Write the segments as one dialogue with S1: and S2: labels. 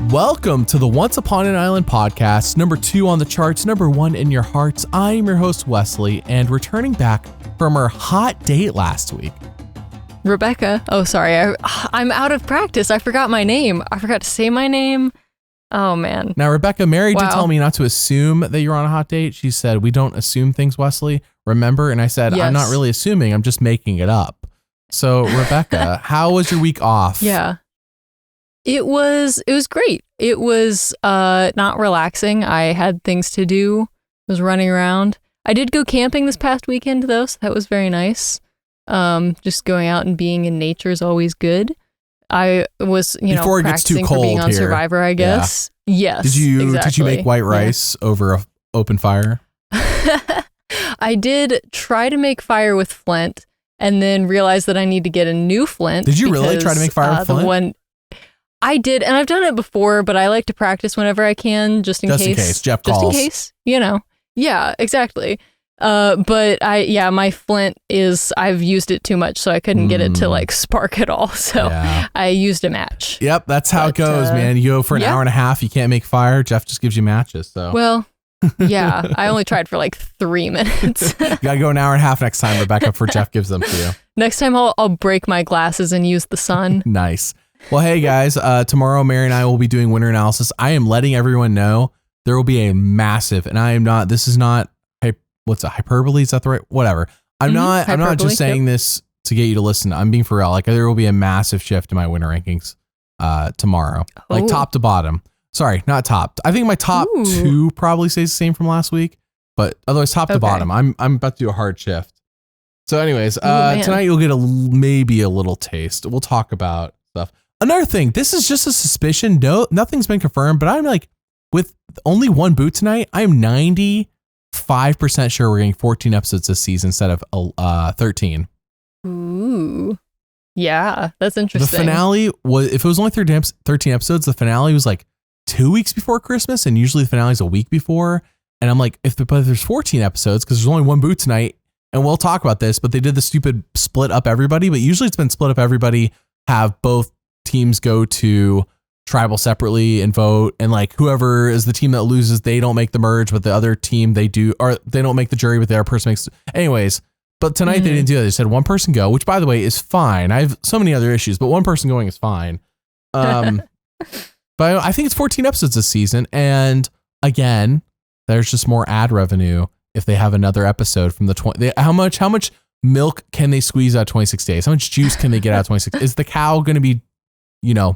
S1: Welcome to the Once Upon an Island podcast, number 2 on the charts, number 1 in your hearts. I'm your host, Wesley, and returning back from our hot date last week.
S2: Rebekah. Oh, sorry. I'm out of practice. I forgot my name. I forgot to say my name. Oh, man.
S1: Now, Rebekah, Mary did tell me not to assume that you're on a hot date. She said, we don't assume things, Wesley. Remember? And I said, yes. I'm not really assuming. I'm just making it up. So, Rebekah, how was your week off?
S2: Yeah. It was great. It was not relaxing. I had things to do. I was running around. I did go camping this past weekend, though, so that was very nice. Just going out and being in nature is always good. I was,
S1: before it gets too
S2: practicing
S1: cold
S2: for being on
S1: here.
S2: Survivor, I guess. Yeah. Yes.
S1: Did you make white rice over an open fire?
S2: I did try to make fire with flint, and then realized that I need to get a new flint.
S1: Did you really try to make fire with flint?
S2: I did, and I've done it before, but I like to practice whenever I can, just in case.
S1: Jeff calls.
S2: Just in case, Yeah, exactly. But my flint I've used it too much, so I couldn't get it to spark at all. So I used a match.
S1: Yep, that's how it goes, man. You go for an hour and a half, you can't make fire. Jeff just gives you matches. So
S2: yeah, I only tried for 3 minutes.
S1: You gotta go an hour and a half next time, Rebekah, before Jeff gives them to you.
S2: Next time I'll break my glasses and use the sun.
S1: Nice. Well, hey guys, tomorrow Mary and I will be doing winter analysis. I am letting everyone know there will be a massive, and this is not, what's a hyperbole? Is that the right, whatever. I'm not just saying this to get you to listen. I'm being for real. There will be a massive shift in my winter rankings tomorrow, top to bottom. Sorry, not top. I think my top 2 probably stays the same from last week, but otherwise top to bottom. I'm about to do a hard shift. So anyways, tonight you'll get maybe a little taste. We'll talk about stuff. Another thing, this is just a suspicion. No, nothing's been confirmed, but I'm with only one boot tonight, I'm 95% sure we're getting 14 episodes this season instead of 13.
S2: Ooh. Yeah, that's interesting.
S1: The finale was, if it was only 13 episodes, the finale was 2 weeks before Christmas, and usually the finale is a week before. And I'm but if there's 14 episodes, because there's only one boot tonight, and we'll talk about this, but they did the stupid split up everybody, but usually it's been split up everybody, have both teams go to tribal separately and vote, and whoever is the team that loses, they don't make the merge, but the other team they do, or they don't make the jury, but the other person makes. Anyways, but tonight they didn't do that. They said one person go, which by the way is fine. I have so many other issues, but one person going is fine. But I think it's 14 episodes this season, and again, there's just more ad revenue if they have another episode from the 20. How much milk can they squeeze out of 26 days? How much juice can they get out of 26? Is the cow going to be,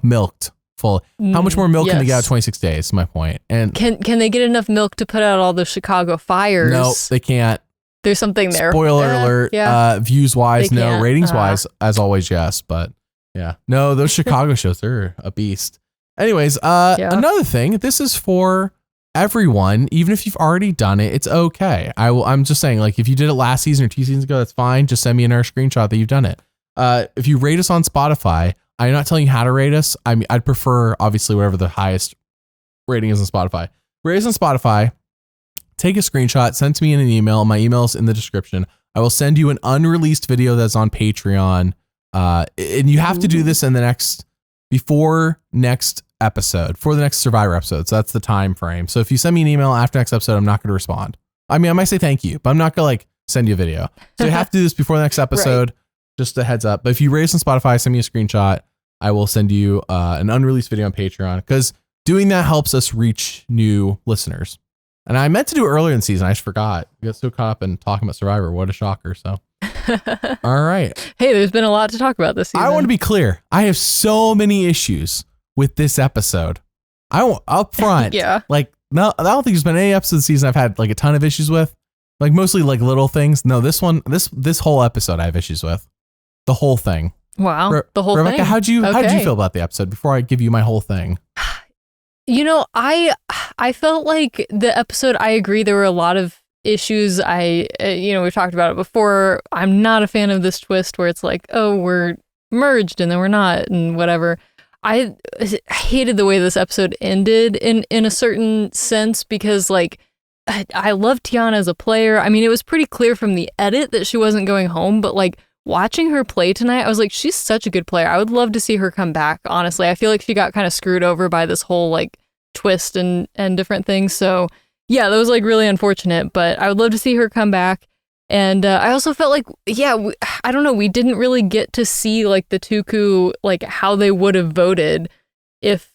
S1: milked full? How much more milk can they get out of 26 days? Is my point. And
S2: can they get enough milk to put out all the Chicago fires?
S1: No, they can't.
S2: There's something there.
S1: Spoiler alert. Views wise, no. Ratings wise, as always, yes. But yeah, no, those Chicago shows, they're a beast. Anyways, another thing. This is for everyone. Even if you've already done it, it's okay. I'm just saying, if you did it last season or 2 seasons ago, that's fine. Just send me another screenshot that you've done it. If you rate us on Spotify, I'm not telling you how to rate us. I'd prefer, obviously, whatever the highest rating is on Spotify. Rate us on Spotify. Take a screenshot, send to me in an email. My email is in the description. I will send you an unreleased video that's on Patreon. And you have to do this in before next episode, for the next Survivor episode. So that's the time frame. So if you send me an email after next episode, I'm not going to respond. I might say thank you, but I'm not going to send you a video. So you have to do this before the next episode. Right. Just a heads up. But if you rate us on Spotify, send me a screenshot. I will send you an unreleased video on Patreon, because doing that helps us reach new listeners. And I meant to do it earlier in the season. I just forgot. We got so caught up in talking about Survivor. What a shocker. So, all right.
S2: Hey, there's been a lot to talk about this season.
S1: I want to be clear. I have so many issues with this episode. Up front.
S2: Yeah.
S1: No, I don't think there's been any episode of the season I've had a ton of issues with. Mostly little things. No, this one, this whole episode I have issues with. The whole thing.
S2: Wow. The whole
S1: Rebekah,
S2: thing.
S1: How'd you feel about the episode before I give you my whole thing?
S2: I felt like the episode, I agree, there were a lot of issues. We've talked about it before. I'm not a fan of this twist where it's we're merged and then we're not and whatever. I hated the way this episode ended in a certain sense, because I love Tiana as a player. It was pretty clear from the edit that she wasn't going home, but watching her play tonight, I was like, she's such a good player. I would love to see her come back, honestly. I feel like she got kind of screwed over by this whole like twist and different things. So yeah, that was like really unfortunate, but I would love to see her come back. And I also felt like, I don't know, we didn't really get to see like the Tuku, like how they would have voted if,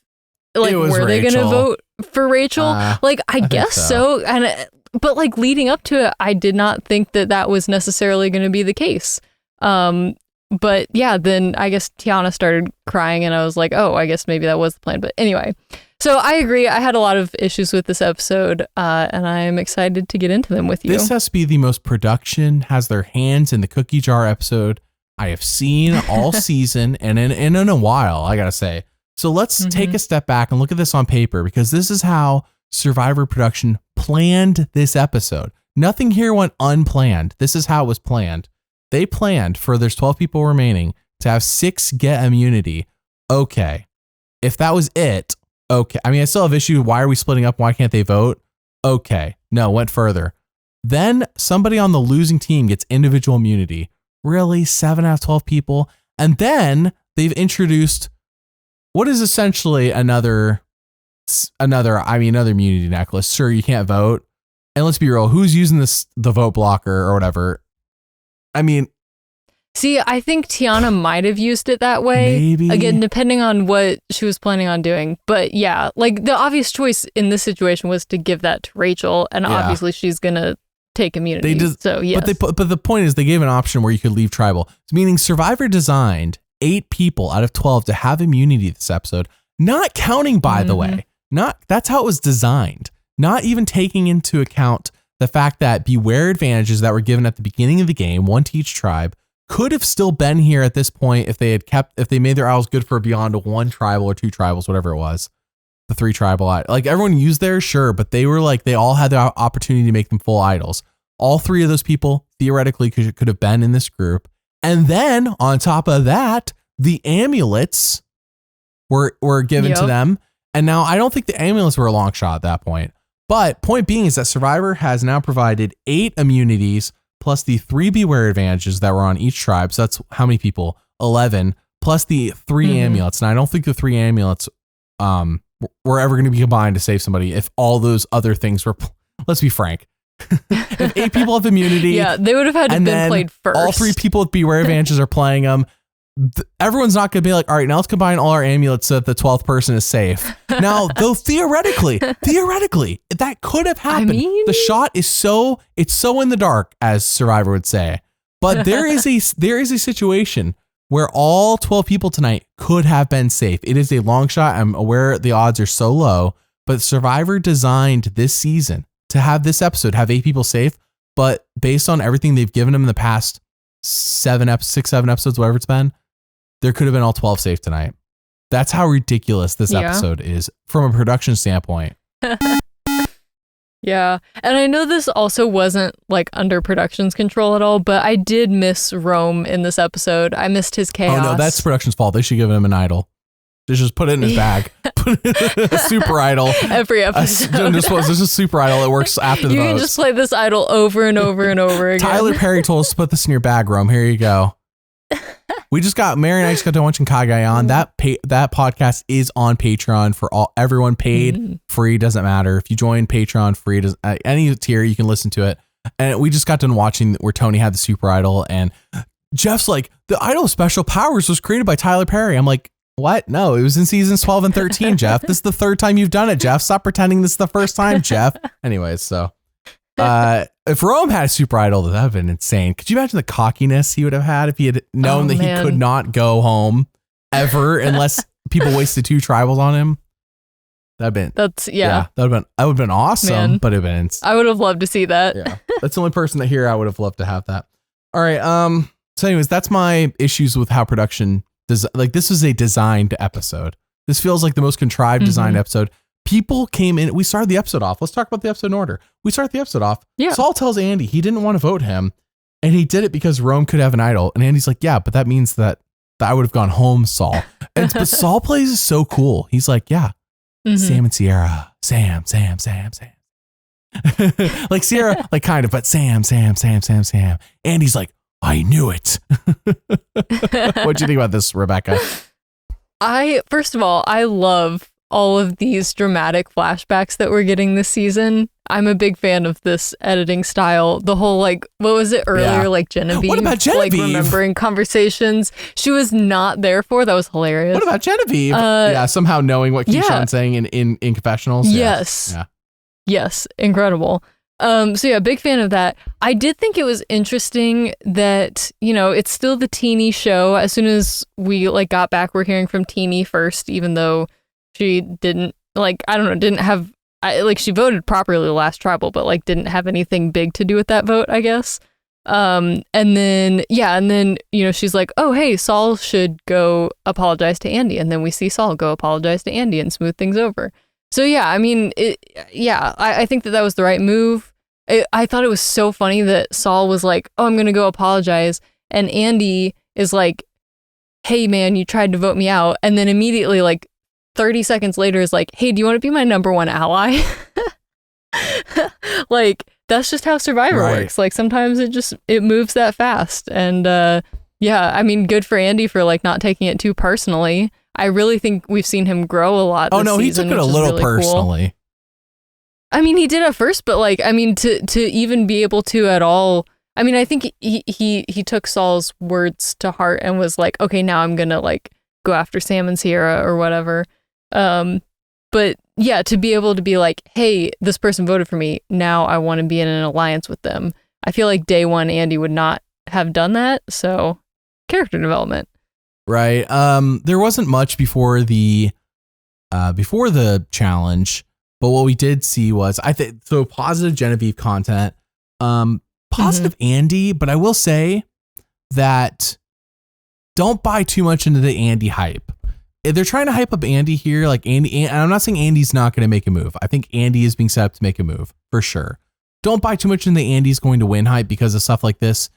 S2: like, were they going to vote for Rachel? Like, I guess so. And but like leading up to it, I did not think that was necessarily going to be the case. But yeah, then I guess Tiana started crying and I was like, oh, I guess maybe that was the plan. But anyway, so I agree. I had a lot of issues with this episode, and I'm excited to get into them with you.
S1: This has to be the most production, has their hands in the cookie jar episode I have seen all season and in a while, I gotta say. So let's take a step back and look at this on paper, because this is how Survivor production planned this episode. Nothing here went unplanned. This is how it was planned. They planned for there's 12 people remaining to have 6 get immunity. Okay. If that was it, okay. I mean, I still have issue. Why are we splitting up? Why can't they vote? Okay. No, went further. Then somebody on the losing team gets individual immunity. Really? 7 out of 12 people? And then they've introduced what is essentially another immunity necklace. Sure, you can't vote. And let's be real, who's using the vote blocker or whatever? I mean,
S2: see, I think Tiana might have used it that way.
S1: Maybe.
S2: Again, depending on what she was planning on doing. But yeah, like the obvious choice in this situation was to give that to Rachel, and obviously she's gonna take immunity. So yes.
S1: But the point is, they gave an option where you could leave tribal, meaning Survivor designed 8 people out of 12 to have immunity this episode, not counting, by the way, that's how it was designed, not even taking into account the fact that beware advantages that were given at the beginning of the game, 1 to each tribe, could have still been here at this point if they made their idols good for beyond 1 tribal or 2 tribals, whatever it was, the 3 tribal, like everyone used theirs, sure, but they were like, they all had the opportunity to make them full idols. All 3 of those people theoretically could have been in this group. And then on top of that, the amulets were given to them. And now I don't think the amulets were a long shot at that point. But point being is that Survivor has now provided 8 immunities plus the 3 beware advantages that were on each tribe. So that's how many people? 11 plus the 3 amulets. And I don't think the 3 amulets were ever going to be combined to save somebody if all those other things were, let's be frank. If 8 people have immunity.
S2: Yeah, they would have had to have been played first.
S1: All 3 people with beware advantages are playing them. Everyone's not going to be like, all right, now let's combine all our amulets so that the 12th person is safe. Now, though, theoretically, that could have happened. I mean, the shot is it's so in the dark, as Survivor would say. But there is a situation where all 12 people tonight could have been safe. It is a long shot. I'm aware the odds are so low, but Survivor designed this season to have this episode have 8 people safe. But based on everything they've given them in the past 7 episodes, whatever it's been, there could have been all 12 safe tonight. That's how ridiculous this episode is from a production standpoint.
S2: Yeah. And I know this also wasn't like under production's control at all, but I did miss Rome in this episode. I missed his chaos.
S1: Oh no, that's production's fault. They should give him an idol. They just put it in his bag. Put it in a super idol.
S2: Every episode.
S1: There's a super idol that works after the votes.
S2: You can just play this idol over and over and over again.
S1: Tyler Perry told us to put this in your bag, Rome. Here you go. Mary and I just got to watching Kagayan. That podcast is on Patreon for everyone, paid, free, doesn't matter. If you join Patreon, free, any tier, you can listen to it. And we just got done watching where Tony had the super idol, and Jeff's like, the idol of special powers was created by Tyler Perry. I'm like, what? No, it was in seasons 12 and 13, Jeff. This is the 3rd time you've done it, Jeff. Stop pretending this is the first time, Jeff. Anyways, so if Rome had a super idol, that would have been insane. Could you imagine the cockiness he would have had if he had known that he could not go home ever unless people wasted 2 tribals on him? That would have been awesome, man. But it would have been
S2: I would have loved to see that.
S1: Yeah. That's the only person that here I would have loved to have that. All right. So anyways, that's my issues with how production this was a designed episode. This feels like the most contrived designed episode. People came in. We started the episode off. Let's talk about the episode in order. We start the episode off. Yeah. Saul tells Andy he didn't want to vote him, and he did it because Rome could have an idol. And Andy's like, yeah, but that means that I would have gone home, Saul. But Saul plays is so cool. He's like, yeah, Sam and Sierra, Sam. Like Sierra, like kind of, but Sam. Andy's like, I knew it. What'd you think about this, Rebekah?
S2: First of all, I love all of these dramatic flashbacks that we're getting this season. I'm a big fan of this editing style. The whole, like, what was it earlier? Like Genevieve.
S1: What about Genevieve?
S2: Like remembering conversations she was not there for. That was hilarious.
S1: What about Genevieve? Somehow knowing what Keyshawn's saying in confessionals.
S2: Yes. Yeah. Yes. Incredible. Big fan of that. I did think it was interesting that, it's still the Teenie show. As soon as we got back, we're hearing from Teenie first, even though she didn't she voted properly last tribal, but didn't have anything big to do with that vote, I guess. And then she's like, oh, hey, Saul should go apologize to Andy. And then we see Saul go apologize to Andy and smooth things over. So, yeah, I mean, I think that was the right move. I thought it was so funny that Saul was like, oh, I'm going to go apologize. And Andy is like, hey, man, you tried to vote me out. And then immediately, 30 seconds later is like, hey, do you want to be my number one ally? That's just how Survivor works. Sometimes it moves that fast. And I mean, good for Andy for not taking it too personally. I really think we've seen him grow a lot this season.
S1: He took it a little really personally. Cool.
S2: I mean, he did at first, but to even be able to at all, I mean, I think he took Saul's words to heart and was like, okay, now I'm gonna go after Sam and Sierra or whatever. But yeah, to be able to be like, hey, this person voted for me, now I want to be in an alliance with them. I feel like day one Andy would not have done that. So character development.
S1: Right. There wasn't much before the challenge, but what we did see was positive Genevieve content, positive Andy, but I will say that don't buy too much into the Andy hype. If they're trying to hype up Andy here, and I'm not saying Andy's not going to make a move. I think Andy is being set up to make a move for sure. Don't buy too much into the Andy's going to win hype because of stuff like this.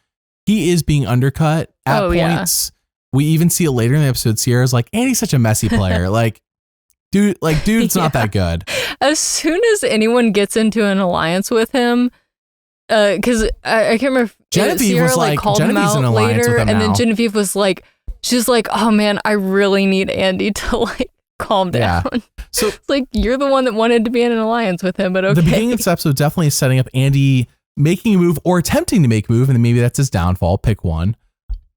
S1: He is being undercut at points. Yeah. We even see it later in the episode. Sierra's like, Andy's such a messy player. Dude's not that good.
S2: As soon as anyone gets into an alliance with him, because I can't remember.
S1: Genevieve
S2: Sierra,
S1: was
S2: called
S1: Genevieve's
S2: him out
S1: in an alliance
S2: later,
S1: with him
S2: and
S1: now.
S2: then Genevieve was like, she's like, oh man, I really need Andy to calm down. Yeah. So it's you're the one that wanted to be in an alliance with him, but okay.
S1: The beginning of this episode definitely is setting up Andy making a move or attempting to make a move, and then maybe that's his downfall. Pick one.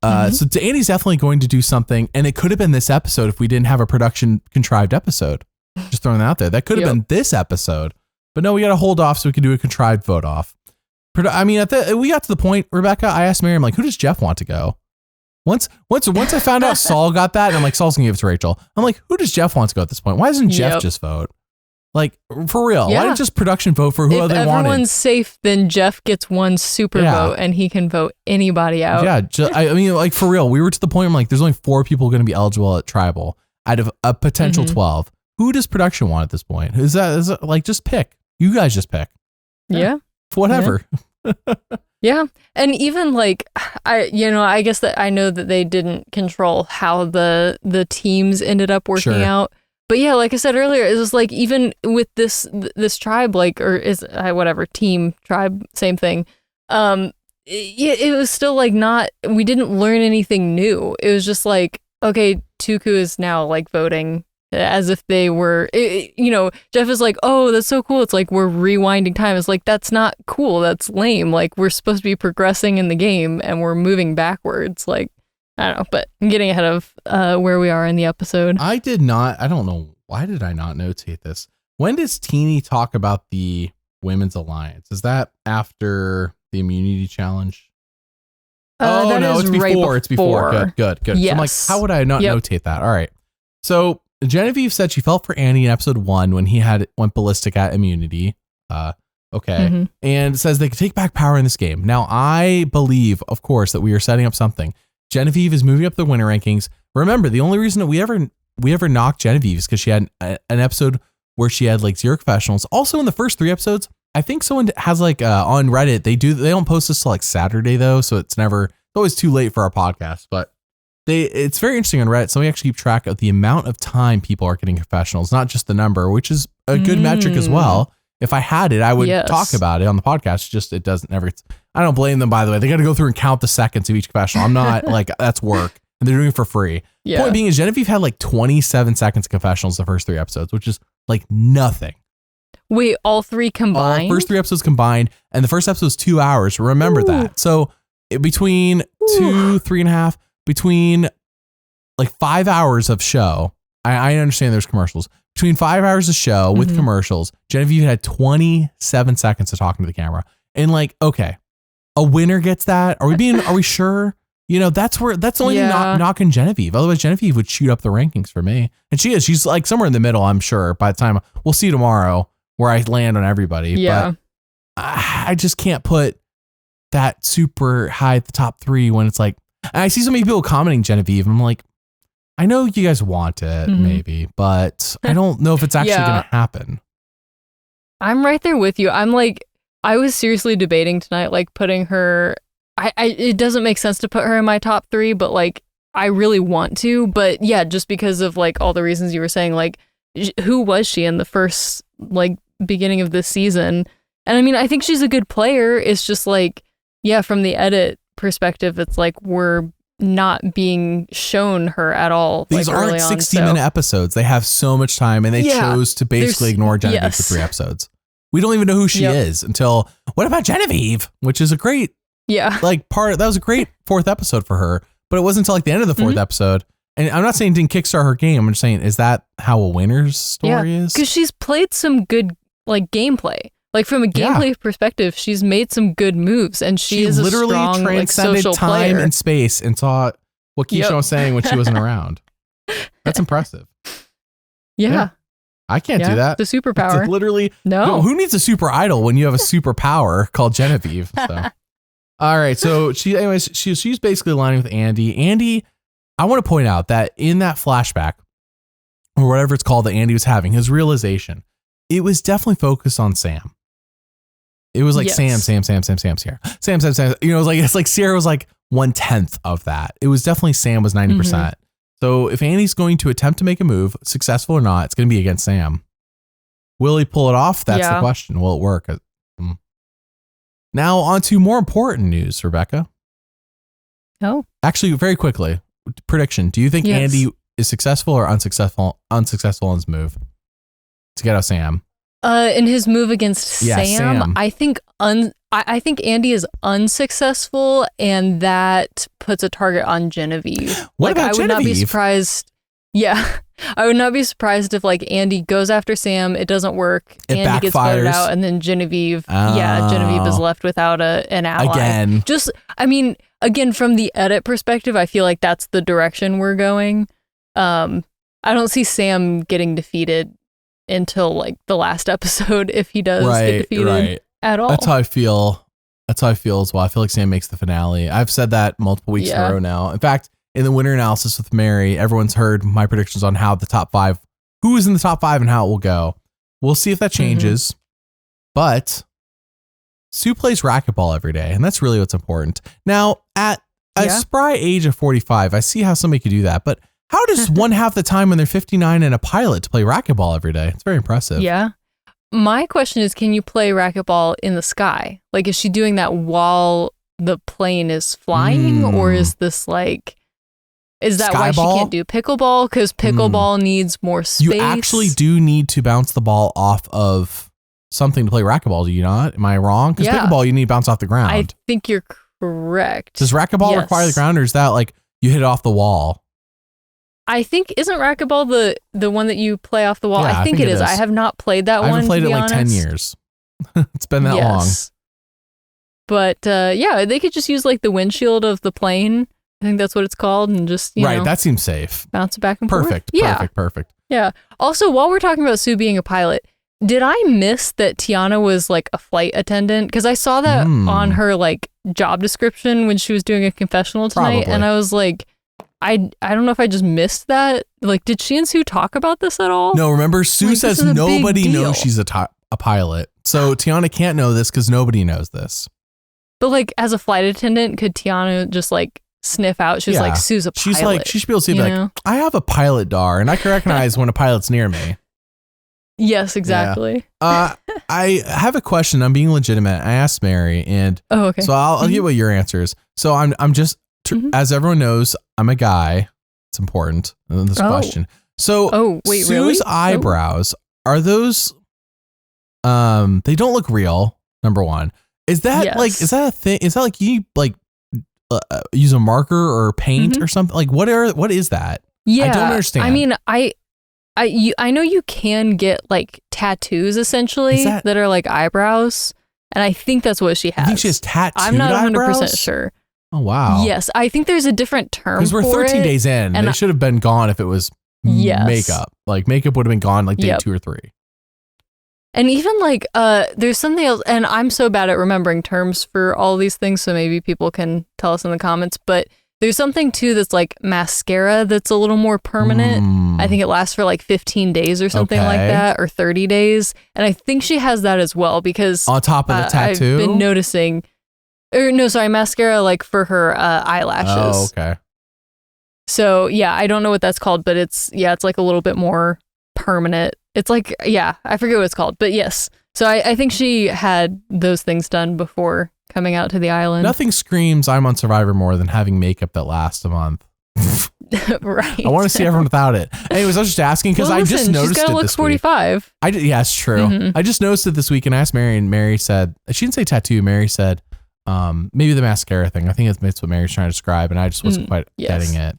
S1: So Andy's definitely going to do something, and it could have been this episode if we didn't have a production contrived episode. Just throwing that out there. That could have been this episode, but no, we got to hold off so we can do a contrived vote off. I mean, we got to the point, Rebekah, I asked Miriam, who does Jeff want to go? Once I found out Saul got that, and I'm like, Saul's gonna give it to Rachel. I'm like, who does Jeff want to go at this point? Why doesn't Jeff just vote? For real, why didn't just production vote for whoever they wanted? If
S2: everyone's safe, then Jeff gets one super vote and he can vote anybody out.
S1: Yeah, I mean, for real, we were to the point where there's only 4 people going to be eligible at Tribal out of a potential 12. Who does production want at this point? Is that just pick? You guys just pick.
S2: Yeah.
S1: Whatever.
S2: Yeah. And even I guess that I know that they didn't control how the teams ended up working out. But yeah, like I said earlier, it was even with this tribe, team, tribe, same thing. It was still we didn't learn anything new. It was just okay, Tuku is now voting as if they were, Jeff is like, oh, that's so cool. It's we're rewinding time. It's that's not cool. That's lame. We're supposed to be progressing in the game and we're moving backwards. I don't know, but I'm getting ahead of where we are in the episode.
S1: I don't know. Why did I not notate this? When does Teenie talk about the Women's Alliance? Is that after the immunity challenge? Oh, no, it's before. It's before. Good.
S2: Yes.
S1: So I'm how would I not notate that? All right. So Genevieve said she felt for Andy in episode 1 when he went ballistic at immunity. Okay. And says they could take back power in this game. Now, I believe, of course, that we are setting up something. Genevieve is moving up the winner rankings. Remember, the only reason that we ever knocked Genevieve is because she had an episode where she had 0 confessionals. Also, in the first 3 episodes, I think someone has on Reddit, they don't post this till Saturday though, so it's always too late for our podcast. But it's very interesting on Reddit. So we actually keep track of the amount of time people are getting confessionals, not just the number, which is a good metric as well. If I had it, I would talk about it on the podcast. Just it doesn't ever. I don't blame them, by the way. They got to go through and count the seconds of each confessional. I'm not like, that's work. And they're doing it for free. Yeah. Point being is Genevieve had like 27 seconds of confessionals the first 3 episodes, which is like nothing.
S2: Wait, all 3 combined?
S1: First 3 episodes combined. And the first episode was 2 hours. Remember that. So between 2, 3.5, between like 5 hours of show, I understand there's commercials. Between 5 hours of show with commercials, Genevieve had 27 seconds of talking to the camera. And like, okay, a winner gere that. Are we sure? You know, that's the only thing knocking Genevieve. Otherwise, Genevieve would shoot up the rankings for me. And she's like somewhere in the middle, I'm sure, by the time we'll see tomorrow where I land on everybody. Yeah. But I just can't put that super high at the top 3 when it's like, and I see so many people commenting Genevieve. I'm like, I know you guys want it maybe, but I don't know if it's actually going to happen.
S2: I'm right there with you. I'm like, I was seriously debating tonight, like putting her, it doesn't make sense to put her in my top 3, but like, I really want to, but yeah, just because of like all the reasons you were saying, like, who was she in the first, like, beginning of this season? And I mean, I think she's a good player. It's just like, yeah, from the edit perspective, it's like, we're not being shown her at all.
S1: These like aren't 60-minute episodes. They have so much time, and they chose to basically ignore Genevieve for 3 episodes. We don't even know who she is until, what about Genevieve? Which is a great, like that was a great 4th episode for her, but it wasn't until like the end of the 4th episode. And I'm not saying it didn't kickstart her game. I'm just saying, is that how a winner's story is?
S2: Because she's played some good like gameplay. Like from a gameplay perspective, she's made some good moves, and she is literally a strong, transcended like,
S1: time
S2: player.
S1: And space and saw what Keisha was saying when she wasn't around. That's impressive.
S2: Yeah.
S1: I can't do that.
S2: The superpower.
S1: It's literally no. Who needs a super idol when you have a superpower called Genevieve? So. All right. So she's basically aligning with Andy. Andy, I want to point out that in that flashback or whatever it's called that Andy was having, his realization, it was definitely focused on Sam. It was like Sam's here. Sam. You know, it's like Sierra was like 1/10 of that. It was definitely Sam was 90%. So if Andy's going to attempt to make a move, successful or not, it's going to be against Sam. Will he pull it off? That's the question. Will it work? Now on to more important news, Rebekah.
S2: Oh.
S1: Actually, very quickly, prediction. Do you think Andy is successful or unsuccessful in his move to get out Sam?
S2: In his move against Sam, I think I think Andy is unsuccessful, and that puts a target on Genevieve.
S1: What about Genevieve?
S2: I would not be surprised. Yeah, I would not be surprised if like Andy goes after Sam, it doesn't work, Andy
S1: backfires.
S2: Gets voted out, and then Genevieve, Genevieve is left without an ally.
S1: Again.
S2: Just, I mean, again, from the edit perspective, I feel like that's the direction we're going. I don't see Sam getting defeated until like the last episode if he does get defeated at all.
S1: That's how I feel. That's how I feel as well. I feel like Sam makes the finale. I've said that multiple weeks in a row now. In fact, in the winter analysis with Mary, everyone's heard my predictions on how the top 5, who is in the top 5 and how it will go. We'll see if that changes. But Sue plays racquetball every day, and that's really what's important. Now, at a spry age of 45, I see how somebody could do that, but how does one have the time when they're 59 and a pilot to play racquetball every day? It's very impressive.
S2: Yeah. My question is, can you play racquetball in the sky? Like, is she doing that while the plane is flying? Or is this like, is that why she can't do pickleball? Because pickleball needs more space.
S1: You actually do need to bounce the ball off of something to play racquetball, do you not? Am I wrong? Because pickleball, you need to bounce off the ground.
S2: I think you're correct.
S1: Does racquetball require the ground, or is that like you hit it off the wall?
S2: I think, isn't racquetball the one that you play off the wall?
S1: Yeah,
S2: I think it is. I have not played that one.
S1: I haven't played it in like 10 years. It's been that long.
S2: But they could just use like the windshield of the plane. I think that's what it's called. And just, you know,
S1: that seems safe.
S2: Bounce it back and forth.
S1: Perfect.
S2: Yeah. Also, while we're talking about Sue being a pilot, did I miss that Tiana was like a flight attendant? Because I saw that on her like job description when she was doing a confessional tonight.
S1: Probably.
S2: And I was like, I don't know if I just missed that. Like, did she and Sue talk about this at all?
S1: No, remember, Sue says nobody knows she's a pilot. So Tiana can't know this because nobody knows this.
S2: But like, as a flight attendant, could Tiana just like sniff out? She's like, Sue's a pilot.
S1: She's like, she should be able to see like, I have a pilot dar, and I can recognize when a pilot's near me.
S2: Yes, exactly.
S1: Yeah. I have a question. I'm being legitimate. I asked Mary, and
S2: okay.
S1: So I'll get what your answer is. So I'm just as everyone knows, I'm a guy. It's important in this question. So
S2: wait,
S1: Sue's
S2: really?
S1: eyebrows are those? They don't look real. Number one, is that is that a thing? Is that like you use a marker or paint or something? Like what is that?
S2: Yeah,
S1: I don't understand.
S2: I mean, I know you can get like tattoos essentially that are like eyebrows, and I think that's what she has.
S1: I think she has tattooed
S2: I'm not 100%
S1: eyebrows?
S2: sure.
S1: Oh wow.
S2: Yes, I think there's a different term
S1: because we're 13 days in, and they should have been gone if it was makeup. Like makeup would have been gone like day 2 or 3.
S2: And even like there's something else, and I'm so bad at remembering terms for all these things, so maybe people can tell us in the comments, but there's something too that's like mascara that's a little more permanent. I think it lasts for like 15 days or something like that, or 30 days. And I think she has that as well because
S1: on top of the tattoo,
S2: I've been noticing, mascara like for her eyelashes.
S1: Oh, okay.
S2: So yeah, I don't know what that's called, but it's like a little bit more permanent. It's like, I forget what it's called, but yes. So I think she had those things done before coming out to the island.
S1: Nothing screams I'm on Survivor more than having makeup that lasts a month.
S2: Right.
S1: I want to see everyone without it. Anyways, I was just asking because I just noticed
S2: she's
S1: it
S2: look
S1: this
S2: 45.
S1: week. Yeah, it's true. I just noticed it this week and asked Mary, and Mary said, she didn't say tattoo. Mary said, maybe the mascara thing. I think it's what Mary's trying to describe, and I just wasn't quite getting it.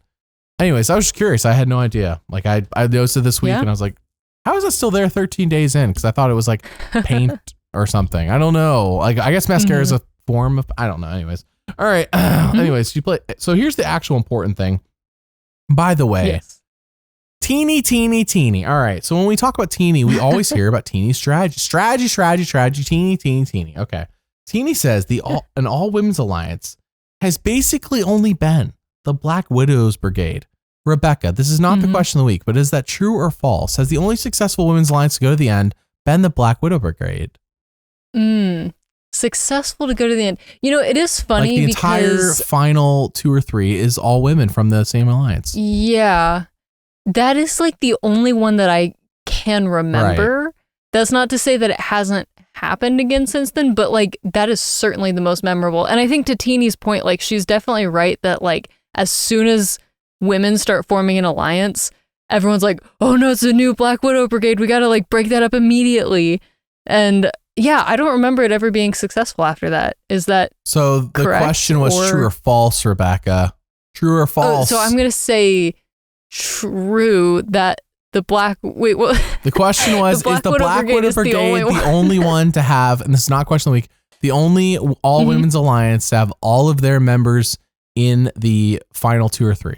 S1: Anyways, I was just curious. I had no idea. Like I noticed it this week and I was like, how is it still there 13 days in? Because I thought it was like paint or something. I don't know. Like I guess mascara is a form of, I don't know. Anyways. All right. Anyways, so here's the actual important thing. By the way, teeny. All right. So when we talk about teeny, we always hear about teeny strategy, teeny. Okay. Teeny says an all women's alliance has basically only been the Black Widows Brigade. Rebekah, this is not the question of the week, but is that true or false? Has the only successful women's alliance to go to the end been the Black Widow Brigade?
S2: Successful to go to the end. You know, it is funny
S1: like the entire final 2 or 3 is all women from the same alliance.
S2: Yeah. That is like the only one that I can remember. Right. That's not to say that it hasn't happened again since then, but like that is certainly the most memorable. And I think to Teeny's point, like she's definitely right that like as soon as women start forming an alliance, everyone's like, oh no, it's a new Black Widow Brigade. We got to like break that up immediately. And yeah, I don't remember it ever being successful after that. Is that
S1: so? The question was true or false, Rebekah? True or false?
S2: So I'm going to say true that the Black... Wait, what?
S1: The question was, is the Black Widow Brigade the only one to have, and this is not question of the week, the only all-women's alliance to have all of their members in the final 2 or 3?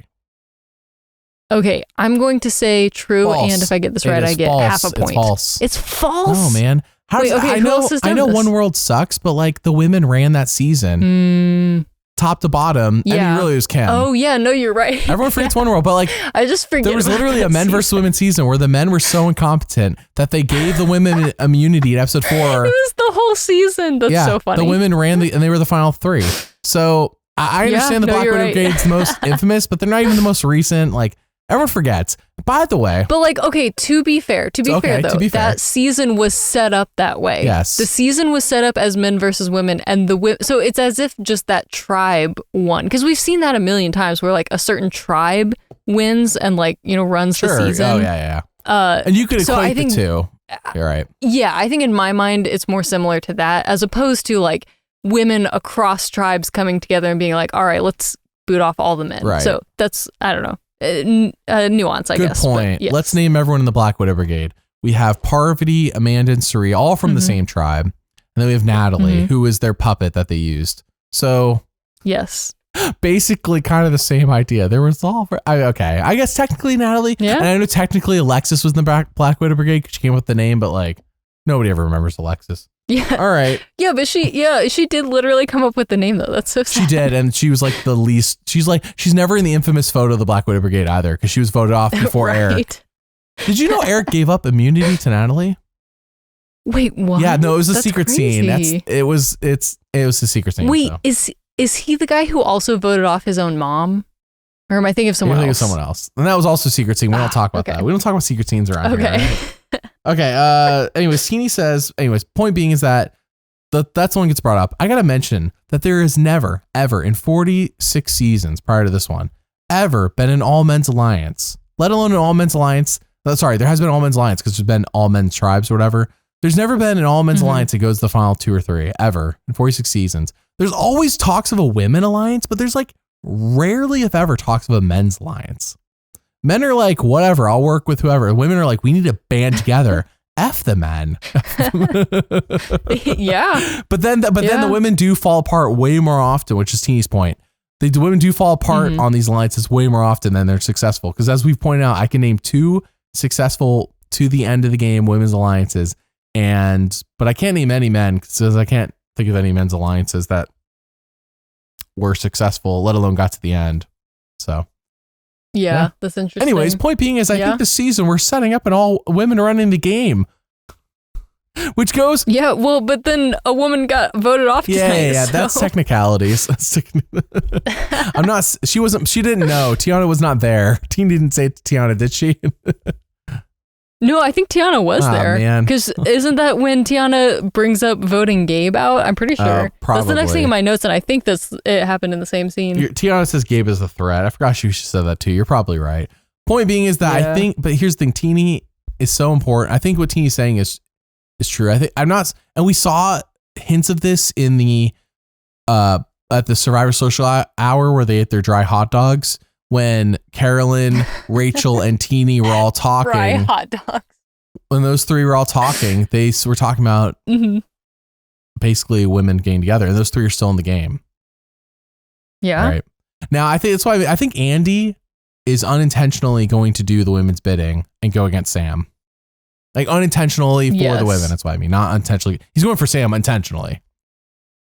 S2: Okay, I'm going to say true, and if I get this right, I get half a point.
S1: It's false.
S2: It's false?
S1: Oh, man. I know One World sucks, but like the women ran that season top to bottom. Yeah. I mean, really, it was Kim.
S2: Oh, yeah. No, you're right.
S1: Everyone forgets One World, but like
S2: I just forget.
S1: There was literally a men versus women season where the men were so incompetent that they gave the women immunity in episode 4.
S2: It was the whole season. That's so funny.
S1: The women ran and they were the final 3. So I understand the Black Widow Brigade's most infamous, but they're not even the most recent. Like everyone forgets. By the way,
S2: but like, okay, to be fair though, that season was set up that way.
S1: Yes,
S2: the season was set up as men versus women, and so it's as if just that tribe won, because we've seen that a million times where like a certain tribe wins and like runs the season.
S1: Oh yeah. And you could equate the two. You're right.
S2: Yeah, I think in my mind it's more similar to that as opposed to like women across tribes coming together and being like, all right, let's boot off all the men. Right. So that's, I don't know. Nuance, I guess.
S1: Good point.
S2: Yes.
S1: Let's name everyone in the Black Widow Brigade. We have Parvati, Amanda, and Suri, all from the same tribe. And then we have Natalie, who is their puppet that they used. So,
S2: yes,
S1: basically kind of the same idea. There was all, okay, I guess technically Natalie. Yeah. And I know technically Alexis was in the Black Widow Brigade because she came up with the name, but like nobody ever remembers Alexis.
S2: Yeah.
S1: All right.
S2: Yeah, but she did literally come up with the name though. That's so sad.
S1: She did, and she was like the least. She's never in the infamous photo of the Black Widow Brigade either, because she was voted off before Eric. Did you know Eric gave up immunity to Natalie?
S2: Wait, what?
S1: Yeah, no, it was a secret scene. It was a secret scene.
S2: Wait, so. Is he the guy who also voted off his own mom? Or am I thinking of someone else?
S1: And that was also a secret scene. We don't talk about that. We don't talk about secret scenes around here. Right? Okay. Anyways, Teeny says, point being is that that's one gets brought up. I got to mention that there is never, ever in 46 seasons prior to this one, ever been an all men's alliance, let alone an all men's alliance. Sorry, there has been all men's alliance because there's been all men's tribes or whatever. There's never been an all men's alliance that goes to the final 2 or 3 ever in 46 seasons. There's always talks of a women alliance, but there's like rarely, if ever, talks of a men's alliance. Men are like, whatever, I'll work with whoever. Women are like, we need to band together. F the men.
S2: Yeah.
S1: But then the women do fall apart way more often, which is Teeny's point. The women do fall apart on these alliances way more often than they're successful. Because as we've pointed out, I can name 2 successful to the end of the game women's alliances. But I can't name any men because I can't think of any men's alliances that were successful, let alone got to the end. So.
S2: Yeah, that's interesting.
S1: Anyways, point being is I think this season we're setting up an all women running the game. Which goes...
S2: Yeah, well, but then a woman got voted off tonight.
S1: Yeah, that's technicalities. I'm not... She didn't know. Tiana was not there. Teen didn't say it to Tiana, did she?
S2: No, I think Tiana was there. Because isn't that when Tiana brings up voting Gabe out? I'm pretty sure.
S1: Probably.
S2: That's the next thing in my notes, and I think it happened in the same scene.
S1: Tiana says Gabe is a threat. I forgot she said that too. You're probably right. Point being is that I think, but here's the thing, Teeny is so important. I think what Teeny's saying is true. I think and we saw hints of this in the at the Survivor Social Hour where they ate their dry hot dogs. When Carolyn, Rachel, and Teeny were all talking.
S2: Dry hot dogs.
S1: When those 3 were all talking, they were talking about basically women getting together. And those 3 are still in the game.
S2: Yeah.
S1: Right. Now, I think that's why I think Andy is unintentionally going to do the women's bidding and go against Sam. Like unintentionally for the women. That's what I mean. Not intentionally. He's going for Sam intentionally.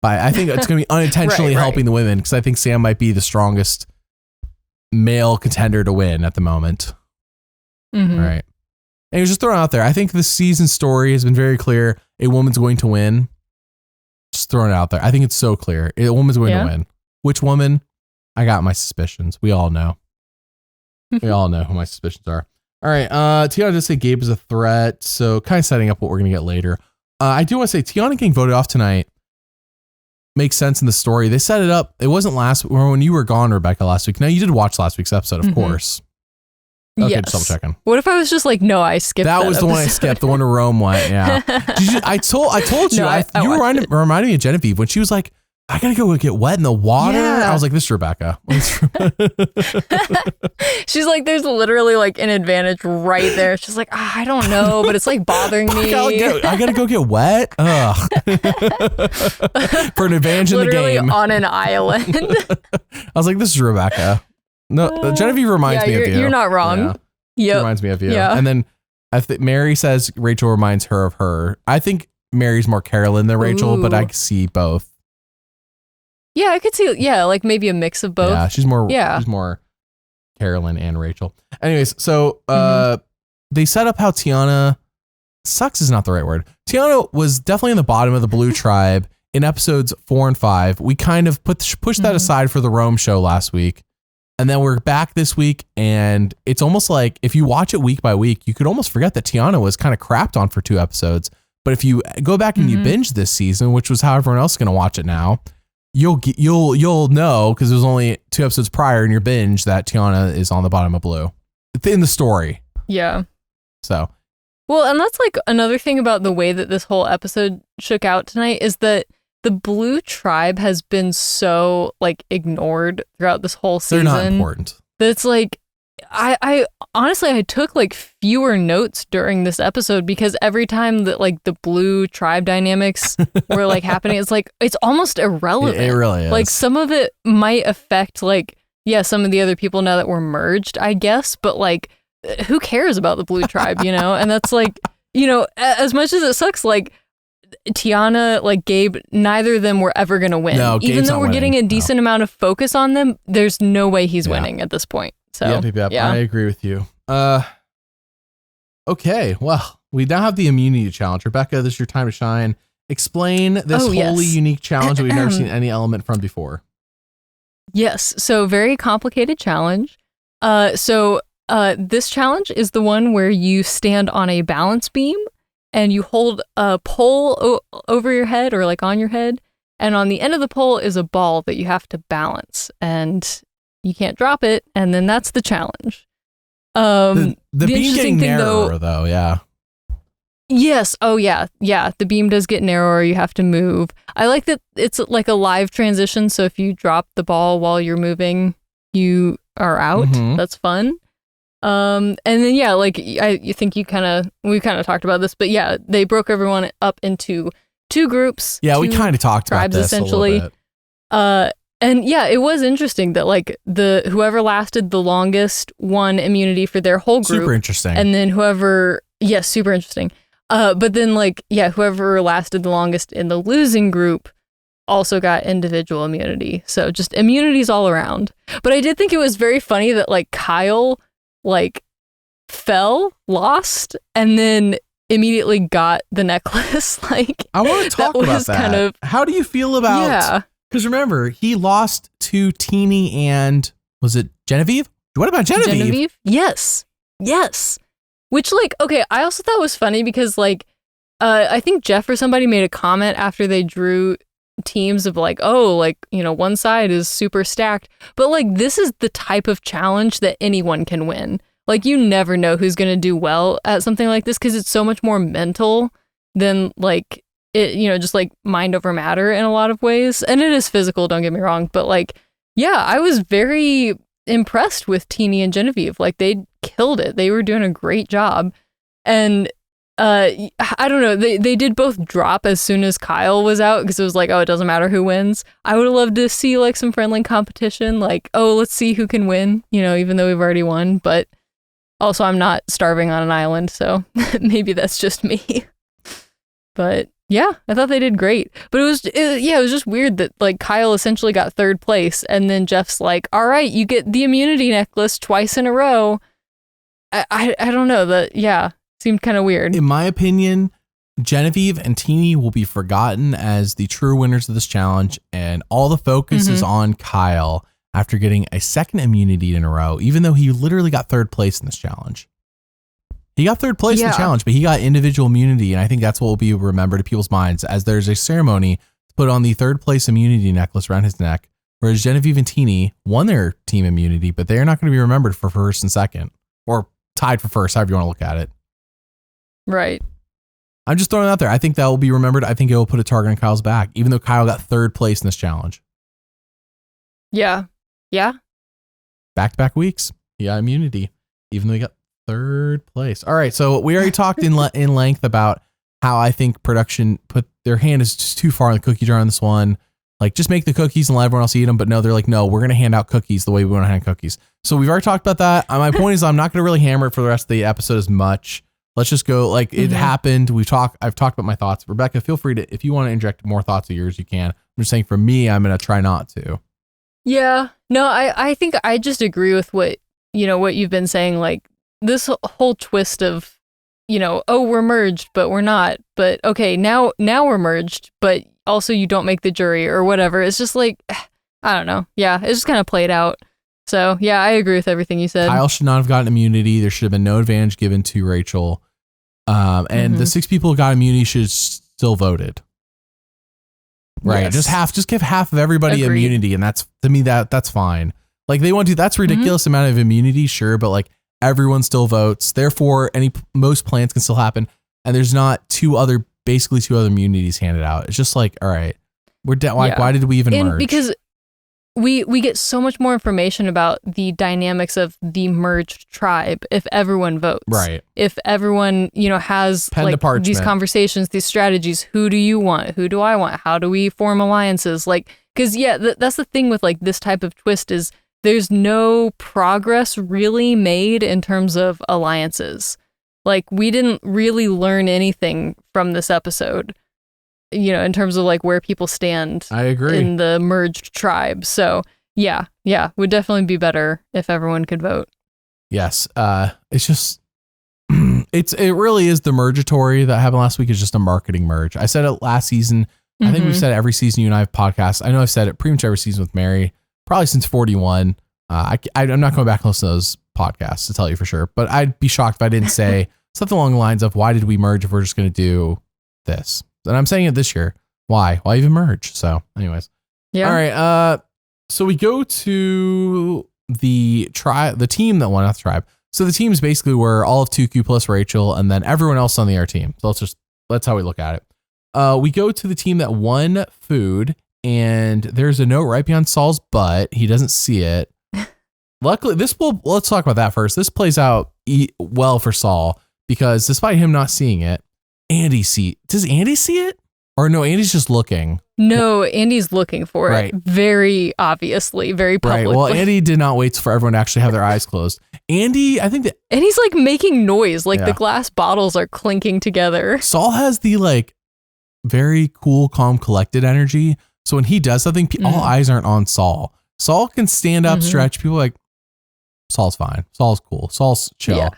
S1: But I think it's going to be unintentionally helping the women because I think Sam might be the strongest male contender to win at the moment. All right. And he was just throwing out there. I think the season story has been very clear. A woman's going to win. Just throwing it out there. I think it's so clear. A woman's going to win. Which woman? I got my suspicions. We all know. We all know who my suspicions are. All right. Tiana just said Gabe is a threat. So kind of setting up what we're going to get later. I do want to say Tiana getting voted off tonight makes sense in the story. They set it up. It wasn't when you were gone, Rebekah, last week. Now you did watch last week's episode, of course. Okay,
S2: yes.
S1: just double checking.
S2: What if I was just like, no, I skipped that
S1: was the one I skipped, the one where Rome went. Yeah. I told you.
S2: No,
S1: you reminded me of Genevieve when she was like, I gotta go get wet in the water. Yeah. I was like, this is Rebekah.
S2: She's like, there's literally like an advantage right there. She's like, I don't know, but it's like bothering me.
S1: I gotta go get wet. Ugh. For an advantage
S2: literally
S1: in the game.
S2: on an island.
S1: I was like, this is Rebekah. No, Genevieve reminds me of you.
S2: You're not wrong.
S1: Yeah.
S2: Yep.
S1: She reminds me of you.
S2: Yeah.
S1: And then I think Mary says Rachel reminds her of her. I think Mary's more Carolyn than Rachel, but I see both.
S2: Yeah, I could see. Yeah, like maybe a mix of both.
S1: Yeah, she's more Carolyn and Rachel. Anyways, so they set up how Tiana sucks is not the right word. Tiana was definitely in the bottom of the Blue Tribe in episodes 4 and 5. We kind of pushed that aside for the Rome show last week. And then we're back this week, and it's almost like if you watch it week by week, you could almost forget that Tiana was kind of crapped on for 2 episodes. But if you go back and you binge this season, which was how everyone else is going to watch it now, you'll know because it was only 2 episodes prior in your binge that Tiana is on the bottom of Blue in the story.
S2: Yeah.
S1: So.
S2: Well, and that's like another thing about the way that this whole episode shook out tonight is that the Blue Tribe has been so like ignored throughout this whole season.
S1: They're not important.
S2: That's like, I honestly, I took like fewer notes during this episode because every time that like the Blue Tribe dynamics were like happening, it's like, it's almost irrelevant.
S1: It really is.
S2: Like some of it might affect like, some of the other people now that we're merged, I guess, but like, who cares about the Blue Tribe, you know? And that's like, you know, as much as it sucks, like, Tiana, like Gabe, neither of them were ever going to win.
S1: No,
S2: even though we're getting a decent amount of focus on them, there's no way he's winning at this point. So
S1: I agree with you. Okay, well, we now have the immunity challenge. Rebekah, this is your time to shine. Explain this wholly unique challenge that we've never seen any element from before.
S2: Yes, so very complicated challenge. So this challenge is the one where you stand on a balance beam and you hold a pole over your head or like on your head. And on the end of the pole is a ball that you have to balance and you can't drop it. And then that's the challenge.
S1: The beam getting narrower though. Yeah.
S2: Yes. Oh yeah. Yeah. The beam does get narrower. You have to move. I like that it's like a live transition. So if you drop the ball while you're moving, you are out. Mm-hmm. That's fun. And then, yeah, like you think we kind of talked about this, but yeah, they broke everyone up into 2 groups.
S1: Yeah. We kind of talked about this essentially. A little bit.
S2: And yeah, it was interesting that like whoever lasted the longest won immunity for their whole group.
S1: Super interesting.
S2: And then super interesting. But then like, yeah, whoever lasted the longest in the losing group also got individual immunity. So just immunities all around. But I did think it was very funny that like Kyle like lost, and then immediately got the necklace. Like
S1: I want to talk about that. How do you feel about? Yeah. Because remember, he lost to Teeny and was it Genevieve? What about Genevieve?
S2: Yes. Which like, okay, I also thought was funny because like, I think Jeff or somebody made a comment after they drew teams of like, oh, like, you know, one side is super stacked, but like this is the type of challenge that anyone can win. Like you never know who's going to do well at something like this because it's so much more mental than like it, you know, just like mind over matter in a lot of ways. And it is physical, don't get me wrong, but like, yeah, I was very impressed with Teeny and Genevieve. Like they killed it. They were doing a great job. And I don't know, they did both drop as soon as Kyle was out because it was like, oh, it doesn't matter who wins. I would have loved to see like some friendly competition, like, oh, let's see who can win, you know, even though we've already won. But also I'm not starving on an island, so maybe that's just me. But yeah, I thought they did great. But it was just weird that like Kyle essentially got 3rd place and then Jeff's like, all right, you get the immunity necklace twice in a row. I don't know, seemed kind of weird.
S1: In my opinion, Genevieve and Teeny will be forgotten as the true winners of this challenge, and all the focus is on Kyle after getting a 2nd immunity in a row, even though he literally got 3rd place in this challenge. He got 3rd place in the challenge, but he got individual immunity, and I think that's what will be remembered in people's minds, as there's a ceremony to put on the 3rd place immunity necklace around his neck, whereas Genevieve and Teeny won their team immunity, but they're not going to be remembered for 1st and 2nd, or tied for 1st, however you want to look at it.
S2: Right.
S1: I'm just throwing it out there. I think that will be remembered. I think it will put a target on Kyle's back, even though Kyle got 3rd place in this challenge.
S2: Yeah. Yeah.
S1: Back-to-back weeks. He got immunity, even though he got 3rd place. All right. So we already talked in length about how I think production put their hand is just too far in the cookie jar on this one. Like, just make the cookies and let everyone else eat them. But no, they're like, no, we're going to hand out cookies the way we want to hand cookies. So we've already talked about that. My point is I'm not going to really hammer it for the rest of the episode as much. Let's just go, like, it happened. I've talked about my thoughts. Rebekah, feel free to, if you want to inject more thoughts of yours, you can. I'm just saying for me, I'm going to try not to.
S2: Yeah. No, I think I just agree with what you've been saying. Like, this whole twist of, oh, we're merged, but we're not. But okay, now we're merged, but also you don't make the jury or whatever. It's just like, I don't know. Yeah, it's just kind of played out. So yeah, I agree with everything you said.
S1: Kyle should not have gotten immunity. There should have been no advantage given to Rachel. And the 6 people who got immunity should have still voted. Right. Yes. Just give half of everybody immunity. And that's, to me, that's fine. Like, they want to, that's ridiculous amount of immunity. Sure. But like, everyone still votes. Therefore, most plans can still happen. And there's not basically two other immunities handed out. It's just like, all right, we're why did we even merge?
S2: Because we get so much more information about the dynamics of the merged tribe if everyone votes.
S1: Right.
S2: If everyone, has like these conversations, these strategies. Who do you want? Who do I want? How do we form alliances? Like, because that's the thing with like this type of twist is there's no progress really made in terms of alliances. Like, we didn't really learn anything from this episode, in terms of like where people stand.
S1: I agree.
S2: In the merged tribe. So yeah, would definitely be better if everyone could vote.
S1: Yes. It's just, it really is the mergatory that happened last week is just a marketing merge. I said it last season. I think we've said it every season you and I have podcasts. I know I've said it pretty much every season with Mary, probably since 41. I'm not going back and listen to those podcast to tell you for sure. But I'd be shocked if I didn't say something along the lines of, why did we merge if we're just going to do this? And I'm saying it this year. Why even merge? So anyways. Yeah. All right. So we go to the team that won, not the tribe. So the teams basically were all of Tuku plus Rachel and then everyone else on the R team. So that's how we look at it. We go to the team that won food, and there's a note right behind Saul's butt. He doesn't see it. Luckily, let's talk about that first. This plays out well for Saul because despite him not seeing it, does Andy see it? Or no, Andy's just looking.
S2: No, Andy's looking for it. Very obviously, very publicly.
S1: Right. Well, Andy did not wait for everyone to actually have their eyes closed. Andy, I think that...
S2: And he's like making noise, like the glass bottles are clinking together.
S1: Saul has the like very cool, calm, collected energy. So when he does something, all eyes aren't on Saul. Saul can stand up, stretch. People are like, Saul's fine. Saul's cool. Saul's chill. Yeah.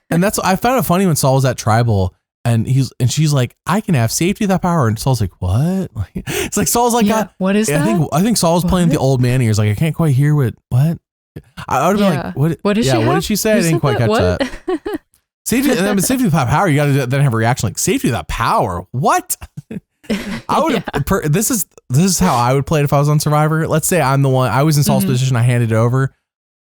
S1: And I found it funny when Saul was at Tribal and she's like, I can have safety without power. And Saul's like, what? It's like Saul's like,
S2: what is that?
S1: I think Saul's playing the old man ears. Like, I can't quite hear what? I would have been like, what did she say? I didn't quite catch that. Safety without power. You got to then have a reaction like safety without power. What? I would. This is how I would play it if I was on Survivor. Let's say I'm the one. I was in Saul's position. I handed it over.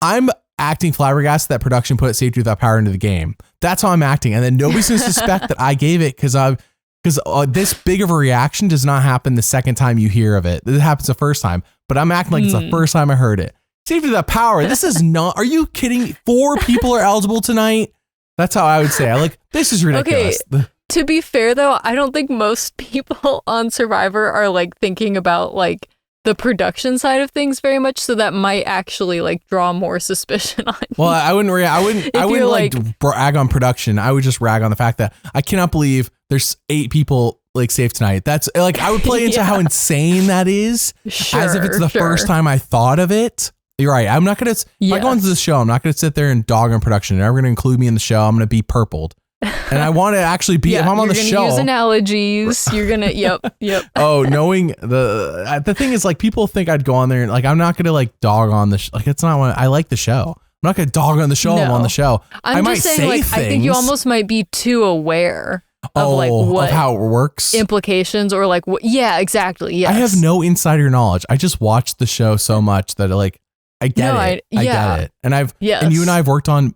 S1: I'm acting flabbergasted that production put safety without power into the game. That's how I'm acting, and then nobody's gonna suspect that I gave it because this big of a reaction does not happen the second time you hear of it. It happens the first time, but I'm acting like it's the first time I heard it. Safety without power. This is not. Are you kidding? 4 people are eligible tonight. That's how I would say. This is ridiculous.
S2: Okay. To be fair, though, I don't think most people on Survivor are like thinking about like the production side of things very much, so that might actually like draw more suspicion on you.
S1: Well, I wouldn't like rag on production. I would just rag on the fact that I cannot believe there's 8 people like safe tonight. That's like I would play into how insane that is, as if it's the first time I thought of it. You're right. I'm not gonna. If I go into the show, I'm not gonna sit there and dog on production. They're never gonna include me in the show. I'm gonna be purpled. And I want to actually be, if I'm on the show.
S2: You're going to use analogies. You're going to, yep.
S1: Oh, knowing the thing is like people think I'd go on there and like, I'm not going to like dog on the like, it's not what I like the show. I'm not going to dog on the show. No. I'm on the show.
S2: I might say like, things. I think you almost might be too aware of like what
S1: of how it works,
S2: implications or like, yeah, exactly. Yes.
S1: I have no insider knowledge. I just watched the show so much that like, I get it. I get it. And and you and I have worked on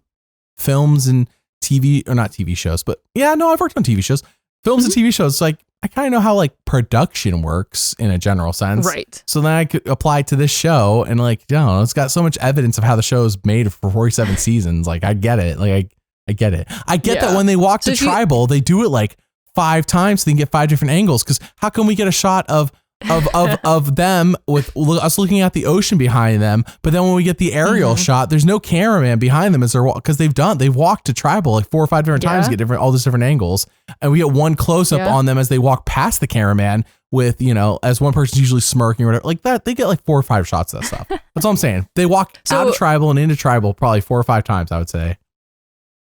S1: films and TV or not TV shows, but I've worked on TV shows, films and TV shows. Like I kind of know how like production works in a general sense.
S2: Right.
S1: So then I could apply it to this show and like, it's got so much evidence of how the show is made for 47 seasons. Like I get it. Like I get it. I get that when they walk to Tribal, they do it like 5 times so they can get 5 different angles. Cause how can we get a shot of them with us looking at the ocean behind them, but then when we get the aerial shot, there's no cameraman behind them as they're because they've walked to Tribal like 4 or 5 different times to get all these different angles, and we get one close up on them as they walk past the cameraman with as one person's usually smirking or whatever like that. They get like 4 or 5 shots of that stuff. That's all I'm saying. They walk out of Tribal and into Tribal probably 4 or 5 times, I would say.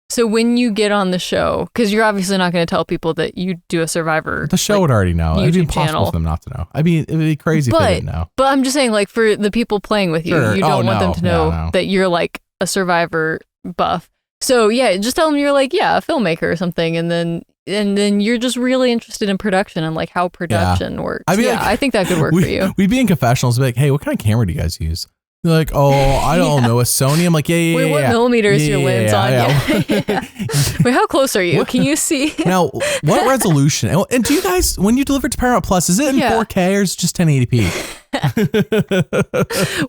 S2: So when you get on the show, because you're obviously not going to tell people that you do a Survivor.
S1: The show would already know. It'd be impossible for them not to know. I mean, it'd be crazy if they didn't know.
S2: But I'm just saying, like, for the people playing with you, you don't want them to know that you're like a Survivor buff. So yeah, just tell them you're like, a filmmaker or something, and then you're just really interested in production and like how production works. I mean, I think that could work for you.
S1: We'd be in confessionals, be like, hey, what kind of camera do you guys use? They're like, I don't know, a Sony. I'm like,
S2: Wait, what millimeter is your lens on? Wait, how close are you? Can you see?
S1: Now, what resolution? And do you guys, when you deliver to Paramount Plus, is it in 4K or is it just 1080p?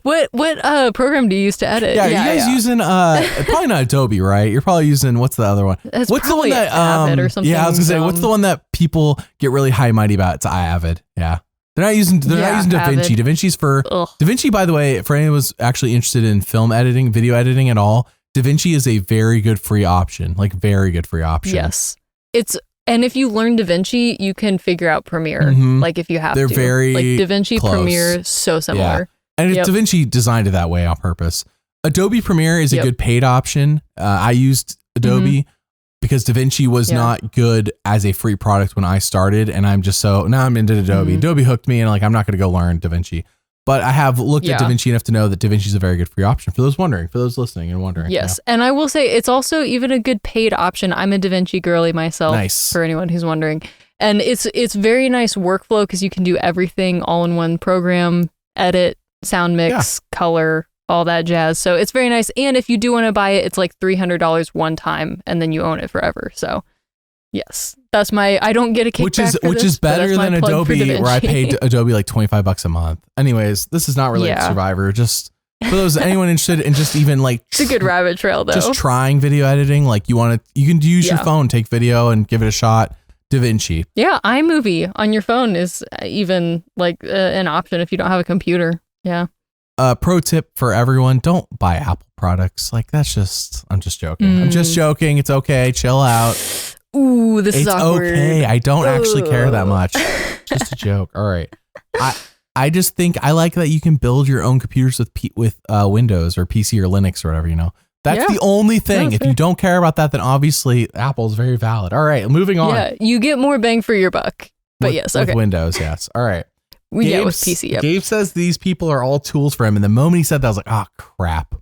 S2: What program do you use to edit?
S1: You guys using probably not Adobe, right? You're probably using what's the other one?
S2: What's the one that Avid or something?
S1: Yeah, I was gonna say, what's the one that people get really high mighty about? It's Avid. Yeah. They're not using DaVinci. DaVinci's for DaVinci, by the way, for anyone who's actually interested in film editing, video editing at all, DaVinci is a very good free option. Like very good free option.
S2: Yes. And if you learn DaVinci, you can figure out Premiere. Like if you have
S1: They're
S2: to.
S1: Very
S2: like DaVinci,
S1: close.
S2: Premiere, so similar.
S1: Yeah. And DaVinci designed it that way on purpose. Adobe Premiere is a good paid option. I used Adobe because DaVinci was not good as a free product when I started. And I'm just now I'm into Adobe. Adobe hooked me and like, I'm not going to go learn DaVinci. But I have looked at DaVinci enough to know that DaVinci is a very good free option for those listening and wondering.
S2: Yes. And I will say it's also even a good paid option. I'm a DaVinci girly myself.
S1: Nice.
S2: For anyone who's wondering. And it's very nice workflow because you can do everything all in one program, edit, sound mix, color, all that jazz. So it's very nice. And if you do want to buy it, it's like $300 one time and then you own it forever. So yes, that's I don't get a kickback
S1: which is better than Adobe, where I paid Adobe like $25 a month. Anyways, this is not related to Survivor. Just for those anyone interested in just even like
S2: it's a good rabbit trail though.
S1: Just trying video editing, like you can use your phone, take video and give it a shot. DaVinci. Yeah,
S2: iMovie on your phone is even like an option if you don't have a computer. Yeah.
S1: Pro tip for everyone: don't buy Apple products. Like I'm just joking. I'm just joking. It's okay. Chill out.
S2: Ooh, this is awkward.
S1: It's okay. I don't actually care that much. Just a joke. All right. I just think I like that you can build your own computers with Windows or PC or Linux or whatever, That's the only thing. If you don't care about that, then obviously Apple's very valid. All right, moving on. Yeah,
S2: you get more bang for your buck. But
S1: with Windows, yes. All right.
S2: With PC, yep.
S1: Gabe says these people are all tools for him. And the moment he said that, I was like, oh, crap.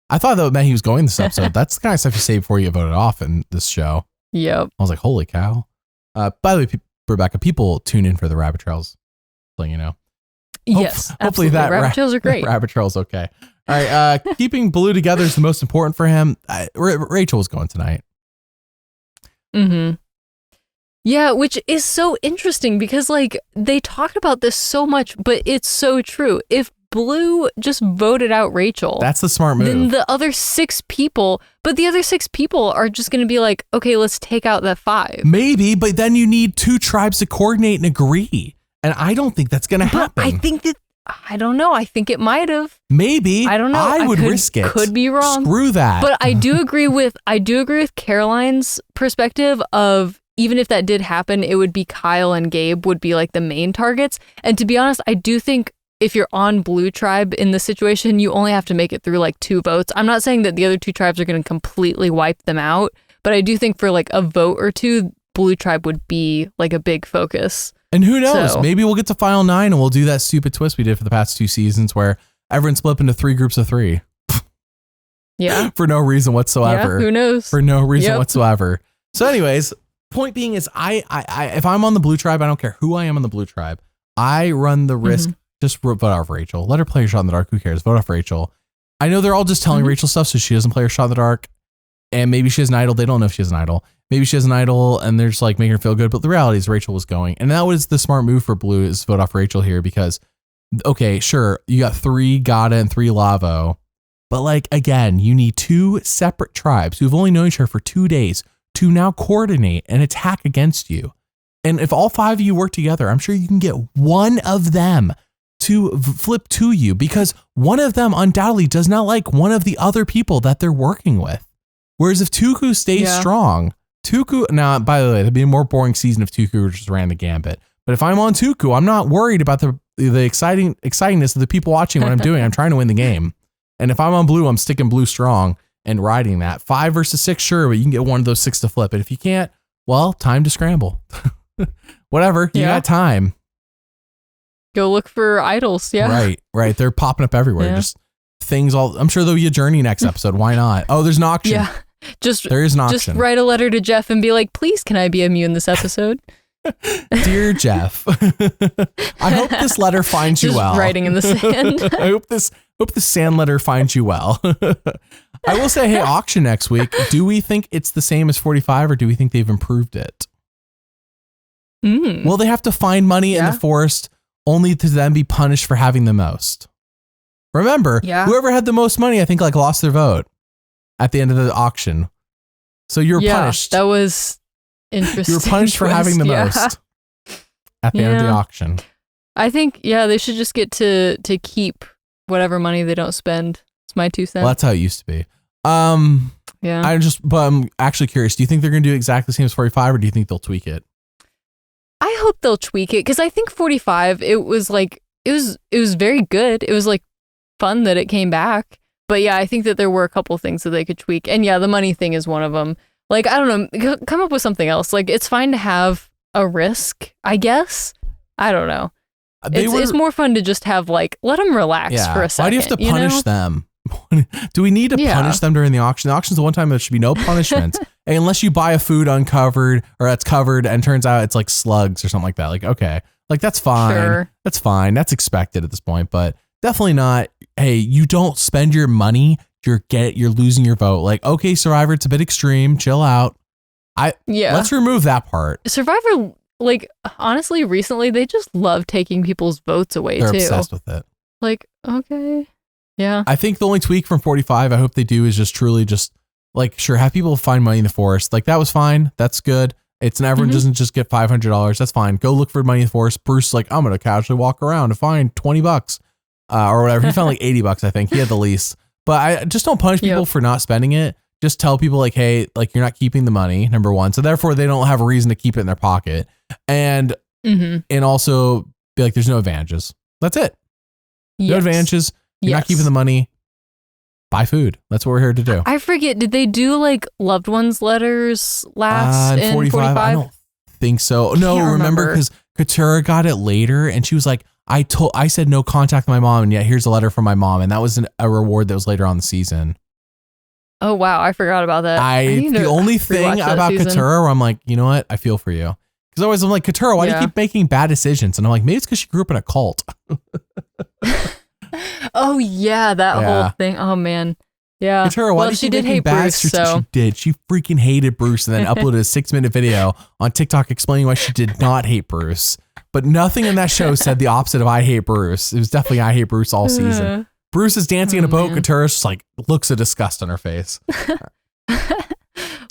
S1: I thought that meant he was going this episode. That's the kind of stuff you say before you voted off in this show.
S2: Yep.
S1: I was like, holy cow. By the way, Rebekah, people tune in for the rabbit trails. So,
S2: Yes.
S1: Hopefully that
S2: rabbit trails are great.
S1: Rabbit trails, okay. All right. Keeping Blue together is the most important for him. Rachel was going tonight.
S2: Mm-hmm. Yeah, which is so interesting because they talked about this so much, but it's so true. If Blue just voted out Rachel,
S1: that's the smart move.
S2: Then the other 6 people are just going to be like, okay, let's take out that 5.
S1: Maybe, but then you need 2 tribes to coordinate and agree. And I don't think that's going to happen.
S2: I think that, I don't know. I think it might have.
S1: Maybe.
S2: I don't know.
S1: I would risk it.
S2: Could be wrong.
S1: Screw that.
S2: But I do agree with Caroline's perspective of even if that did happen, it would be Kyle and Gabe would be like the main targets. And to be honest, I do think if you're on Blue Tribe in this situation, you only have to make it through like 2 votes. I'm not saying that the other 2 tribes are going to completely wipe them out, but I do think for like a vote or 2, Blue Tribe would be like a big focus.
S1: And who knows? Maybe we'll get to Final 9 and we'll do that stupid twist we did for the past 2 seasons where everyone split up into 3 groups of 3.
S2: Yeah.
S1: For no reason whatsoever.
S2: Yeah, who knows?
S1: For no reason whatsoever. So anyways, point being is I if I'm on the Blue Tribe, I don't care who I am on the Blue Tribe. I run the risk. Just vote off Rachel. Let her play her shot in the dark. Who cares? Vote off Rachel. I know they're all just telling Rachel stuff so she doesn't play her shot in the dark. And maybe she has an idol. They don't know if she has an idol. Maybe she has an idol and they're just like making her feel good. But the reality is Rachel was going. And that was the smart move for Blue is vote off Rachel here because, okay, sure, you got 3 Gata and 3 Lavo. But like, again, you need 2 separate tribes who've only known each other for 2 days to now coordinate and attack against you. And if all 5 of you work together, I'm sure you can get one of them to flip to you because one of them undoubtedly does not like one of the other people that they're working with. Whereas if Tuku stays strong, now, by the way, it'd be a more boring season if Tuku just ran the gambit. But if I'm on Tuku, I'm not worried about the excitingness of the people watching what I'm doing. I'm trying to win the game. And if I'm on Blue, I'm sticking Blue strong and riding that. 5 versus 6, sure, but you can get one of those 6 to flip. And if you can't, well, time to scramble. Whatever, you got time.
S2: Go look for idols,
S1: Right. They're popping up everywhere. Yeah. Just things all. I'm sure there'll be a journey next episode. Why not? Oh, there's an auction.
S2: Yeah.
S1: There is an auction.
S2: Just write a letter to Jeff and be like, please, can I be a Mew in this episode?
S1: Dear Jeff, I hope this letter finds you well.
S2: Writing in the sand.
S1: I hope the sand letter finds you well. I will say, hey, auction next week. Do we think it's the same as 45 or do we think they've improved it? Will they have to find money in the forest only to then be punished for having the most? Remember, whoever had the most money, I think lost their vote at the end of the auction. So you're punished.
S2: That was interesting.
S1: You were punished for having the most at the end of the auction.
S2: I think, they should just get to keep whatever money they don't spend. It's my 2 cents.
S1: Well, that's how it used to be. But I'm actually curious. Do you think they're going to do exactly the same as 45 or do you think they'll tweak it?
S2: I hope they'll tweak it because I think 45, it was very good. It was fun that it came back. But I think that there were a couple things that they could tweak. And the money thing is one of them. I don't know, come up with something else. It's fine to have a risk, I guess. I don't know. It's more fun to just have like, let them relax for a second.
S1: Why do you have to punish them? Do we need to punish them during the auction? The auction's the one time there should be no punishment. Unless you buy a food uncovered or that's covered and turns out it's like slugs or something like that. Like, okay, like that's fine. Sure. That's fine. That's expected at this point, but definitely not. Hey, you don't spend your money. You're losing your vote. Like, okay, Survivor, it's a bit extreme. Chill out. Let's remove that part.
S2: Survivor, like, honestly, recently they just love taking people's votes away.
S1: They're obsessed with it.
S2: Like, okay. Yeah.
S1: I think the only tweak from 45 I hope they do is just truly just like, sure, have people find money in the forest. Like that was fine. That's good. It's everyone doesn't just get $500. That's fine. Go look for money in the forest. Bruce like, I'm going to casually walk around and find $20 or whatever. He found like $80. I think he had the least, but I just don't punish people for not spending it. Just tell people like, hey, like you're not keeping the money, number one. So therefore they don't have a reason to keep it in their pocket. And also be like, there's no advantages. That's it. No advantages. You're not keeping the money. Buy food. That's what we're here to do.
S2: I forget. Did they do like loved ones letters last in 45?
S1: I don't think so. No, remember because Katurah got it later and she was like, I said no contact with my mom and yet here's a letter from my mom. And that was a reward that was later on the season.
S2: Oh, wow. I forgot about that.
S1: The only thing about Katurah where I'm like, you know what? I feel for you. Because always I'm like, Katurah, why do you keep making bad decisions? And I'm like, maybe it's because she grew up in a cult.
S2: Oh yeah, that whole thing. Oh man, yeah.
S1: Katurah, why did she did hate Bruce? So she did. She freaking hated Bruce, and then uploaded a 6-minute video on TikTok explaining why she did not hate Bruce. But nothing in that show said the opposite of I hate Bruce. It was definitely I hate Bruce all season. Bruce is dancing in a boat. Katurah's just like looks of disgust on her face.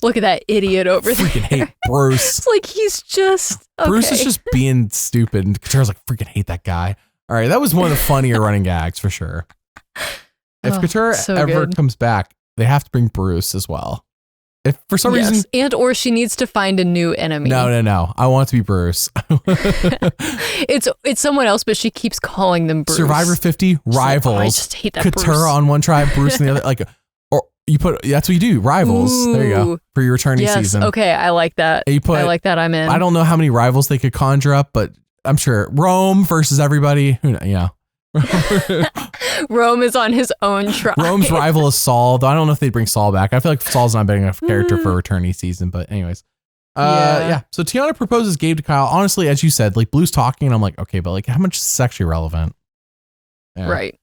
S2: Look at that idiot over there.
S1: Freaking hate Bruce.
S2: It's like he's just
S1: Bruce is just being stupid, and Katurah's like freaking hate that guy. All right, that was one of the funnier running gags for sure. If Katurah ever comes back, they have to bring Bruce as well. If for some reason,
S2: or she needs to find a new enemy.
S1: No. I want it to be Bruce.
S2: It's someone else, but she keeps calling them Bruce.
S1: Survivor 50 rivals.
S2: I just hate that.
S1: Katurah
S2: Bruce.
S1: On one tribe, Bruce on the other. Like, or you put that's what you do. Rivals.
S2: Ooh,
S1: there you go for your returning season.
S2: Okay, I like that. I like that. I'm in.
S1: I don't know how many rivals they could conjure up, but I'm sure Rome versus everybody.
S2: Rome is on his own tribe.
S1: Rome's rival is Saul, though I don't know if they'd bring Saul back. I feel like Saul's not a big enough character for a returning season, but anyways. So Tiana proposes Gabe to Kyle. Honestly, as you said, like Blue's talking, and I'm like, okay, but like how much is this actually relevant? Yeah.
S2: Right.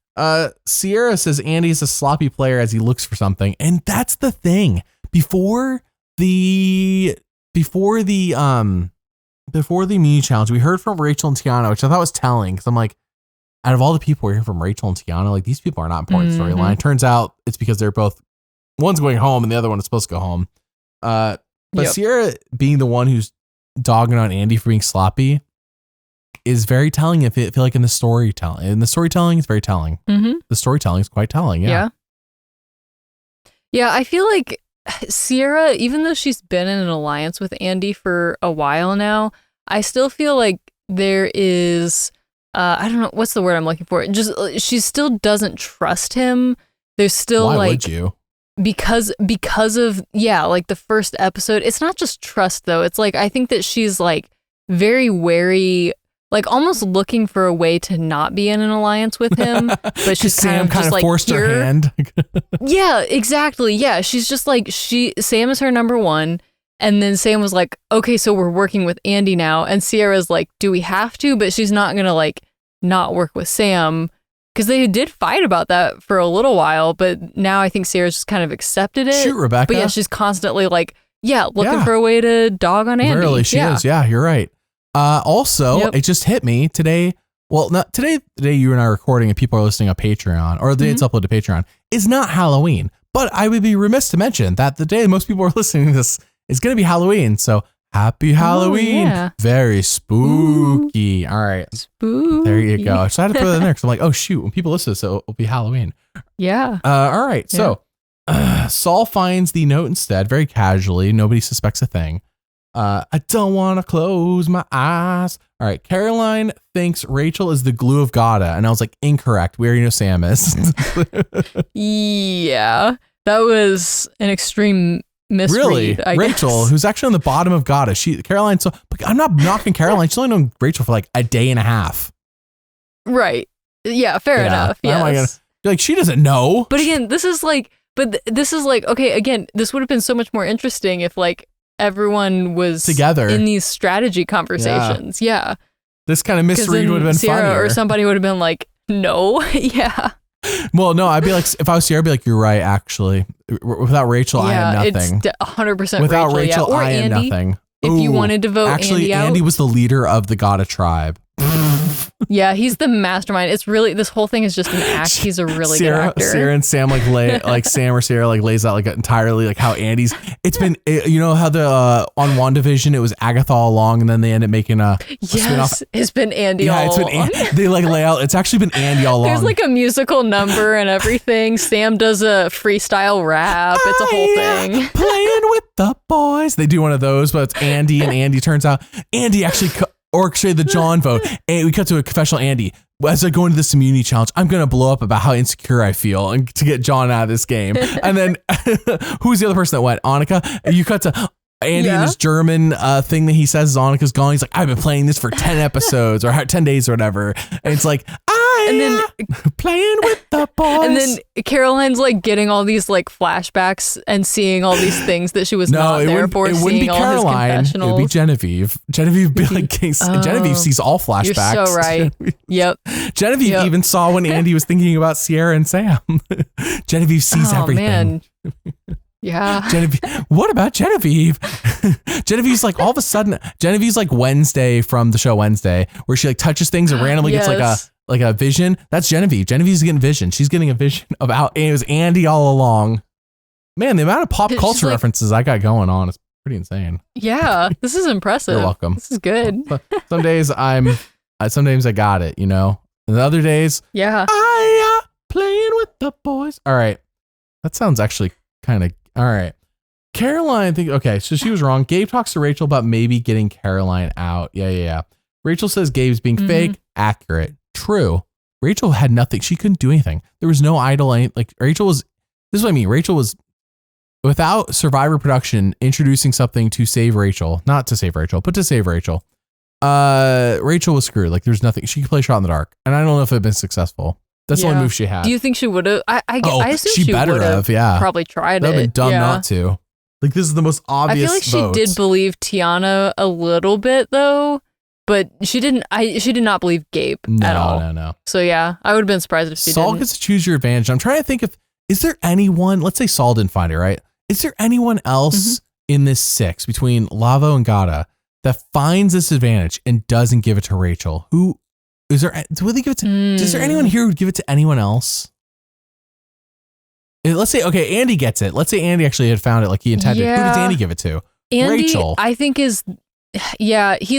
S1: Sierra says Andy's a sloppy player as he looks for something, and that's the thing. Before the immunity challenge, we heard from Rachel and Tiana, which I thought was telling because I'm like, out of all the people we're hearing from Rachel and Tiana, like these people are not important storyline. Turns out it's because they're both, one's going home and the other one is supposed to go home. But Sierra being the one who's dogging on Andy for being sloppy is very telling. If it feel like in the storytelling, it's very telling. The storytelling is quite telling. Yeah.
S2: I feel like Sierra, even though she's been in an alliance with Andy for a while now, I still feel like there is, I don't know, what's the word I'm looking for? Just, she still doesn't trust him. There's still
S1: Why would you?
S2: Because of, like the first episode, it's not just trust though. It's like, I think that she's like very wary, like almost looking for a way to not be in an alliance with him, but she's kind of like
S1: forced her hand.
S2: Yeah, exactly. Yeah, she's just like Sam is her number one, and then Sam was like, okay, so we're working with Andy now, and Sierra's like, do we have to? But she's not gonna like not work with Sam because they did fight about that for a little while, but now I think Sierra's just kind of accepted it.
S1: Shoot, Rebekah.
S2: But yeah, she's constantly like, looking for a way to dog on Andy.
S1: Really, she is. Yeah, you're right. It just hit me today. Well, not today. Today you and I are recording, and people are listening on Patreon, or the day it's uploaded to Patreon is not Halloween. But I would be remiss to mention that the day most people are listening to this is going to be Halloween. So happy Halloween!
S2: Yeah.
S1: Very spooky. All right,
S2: spooky.
S1: There you go. So I had to put that in there because I'm like, oh shoot, when people listen to this, it'll be Halloween.
S2: Yeah.
S1: All right. Yeah. So Saul finds the note instead, very casually. Nobody suspects a thing. I don't want to close my eyes. All right. Caroline thinks Rachel is the glue of Gada. And I was like, incorrect. We already know Sam is.
S2: Yeah. That was an extreme misread.
S1: Really?
S2: I
S1: Rachel,
S2: guess.
S1: who's actually on the bottom of Gada. Caroline, so I'm not knocking Caroline. She's only known Rachel for like a day and a half.
S2: Right. Yeah, fair enough. Yes.
S1: Like, she doesn't know.
S2: But again, this is like, okay, again, this would have been so much more interesting if like everyone was
S1: together
S2: in these strategy conversations. Yeah.
S1: This kind of mystery would have been
S2: Sierra
S1: funnier.
S2: Or somebody would have been like, no. Yeah.
S1: Well, no, I'd be like, if I was Sierra, I'd be like, you're right, actually. Without Rachel, I am nothing.
S2: It's 100%
S1: Without Rachel,
S2: Or
S1: I am
S2: Andy,
S1: nothing.
S2: If you wanted to vote
S1: actually,
S2: Andy out.
S1: Andy was the leader of the Gotta tribe.
S2: Yeah, he's the mastermind. It's really, this whole thing is just an act. He's a really good actor.
S1: Sierra and Sam Sam or Sierra lays out like entirely like how Andy's. It's been you know how the on WandaVision it was Agatha all along, and then they end up making a spin-off.
S2: It's been Andy all along.
S1: They like lay out. It's actually been Andy all along.
S2: There's like a musical number and everything. Sam does a freestyle rap. It's a whole thing.
S1: Playing with the boys. They do one of those, but it's Andy, and Andy turns out Andy actually orchestrated the John vote. And we cut to a confessional Andy. As I go into this immunity challenge, I'm going to blow up about how insecure I feel and to get John out of this game. And then who's the other person that went? Annika. You cut to Andy and his German thing that he says is Annika's gone. He's like, I've been playing this for 10 episodes or 10 days or whatever. And it's like, playing with the boys.
S2: And then Caroline's like getting all these like flashbacks and seeing all these things that she was not there for.
S1: It wouldn't be Caroline. It would be Genevieve. Genevieve would be like, Genevieve sees all flashbacks.
S2: You're so right. Yep.
S1: Genevieve even saw when Andy was thinking about Sierra and Sam. Genevieve sees everything. Man.
S2: Yeah.
S1: Genevieve. What about Genevieve? Genevieve's like all of a sudden. Genevieve's like Wednesday from the show Wednesday, where she like touches things and randomly gets like a vision. That's Genevieve. Genevieve's getting vision. She's getting a vision about it was Andy all along. Man, the amount of pop culture references I got going on is pretty insane.
S2: Yeah, this is impressive.
S1: You're welcome.
S2: This is good.
S1: Some days sometimes I got it, you know. And the other days, playing with the boys. All right, that sounds actually kind of all right. Caroline, so she was wrong. Gabe talks to Rachel about maybe getting Caroline out. Yeah. Rachel says Gabe's being fake. Accurate. True. Rachel had nothing. She couldn't do anything. There was no idol. Like Rachel was, this is what I mean. Rachel was, without Survivor production introducing something to save Rachel, not to save Rachel, but to save Rachel. Rachel was screwed. Like there's nothing. She could play shot in the dark. And I don't know if it had been successful. That's the only move she had.
S2: Do you think she would have? I assume she
S1: better have. Yeah.
S2: Probably tried it.
S1: That would have been dumb not to. Like this is the most obvious
S2: I feel like she did believe Tiana a little bit though. But she did not believe Gabe at all.
S1: No.
S2: So yeah, I would have been surprised if she
S1: Saul
S2: didn't.
S1: gets to choose your advantage. I'm trying to think is there anyone, let's say Saul didn't find it, right? Is there anyone else in this 6 between Lavo and Gata that finds this advantage and doesn't give it to Rachel? Who is there? Would they give it to? Is there anyone here who'd give it to anyone else? Let's say, Andy gets it. Let's say Andy actually had found it like he intended.
S2: Yeah.
S1: Who does Andy give it to?
S2: Andy,
S1: Rachel.
S2: I think he's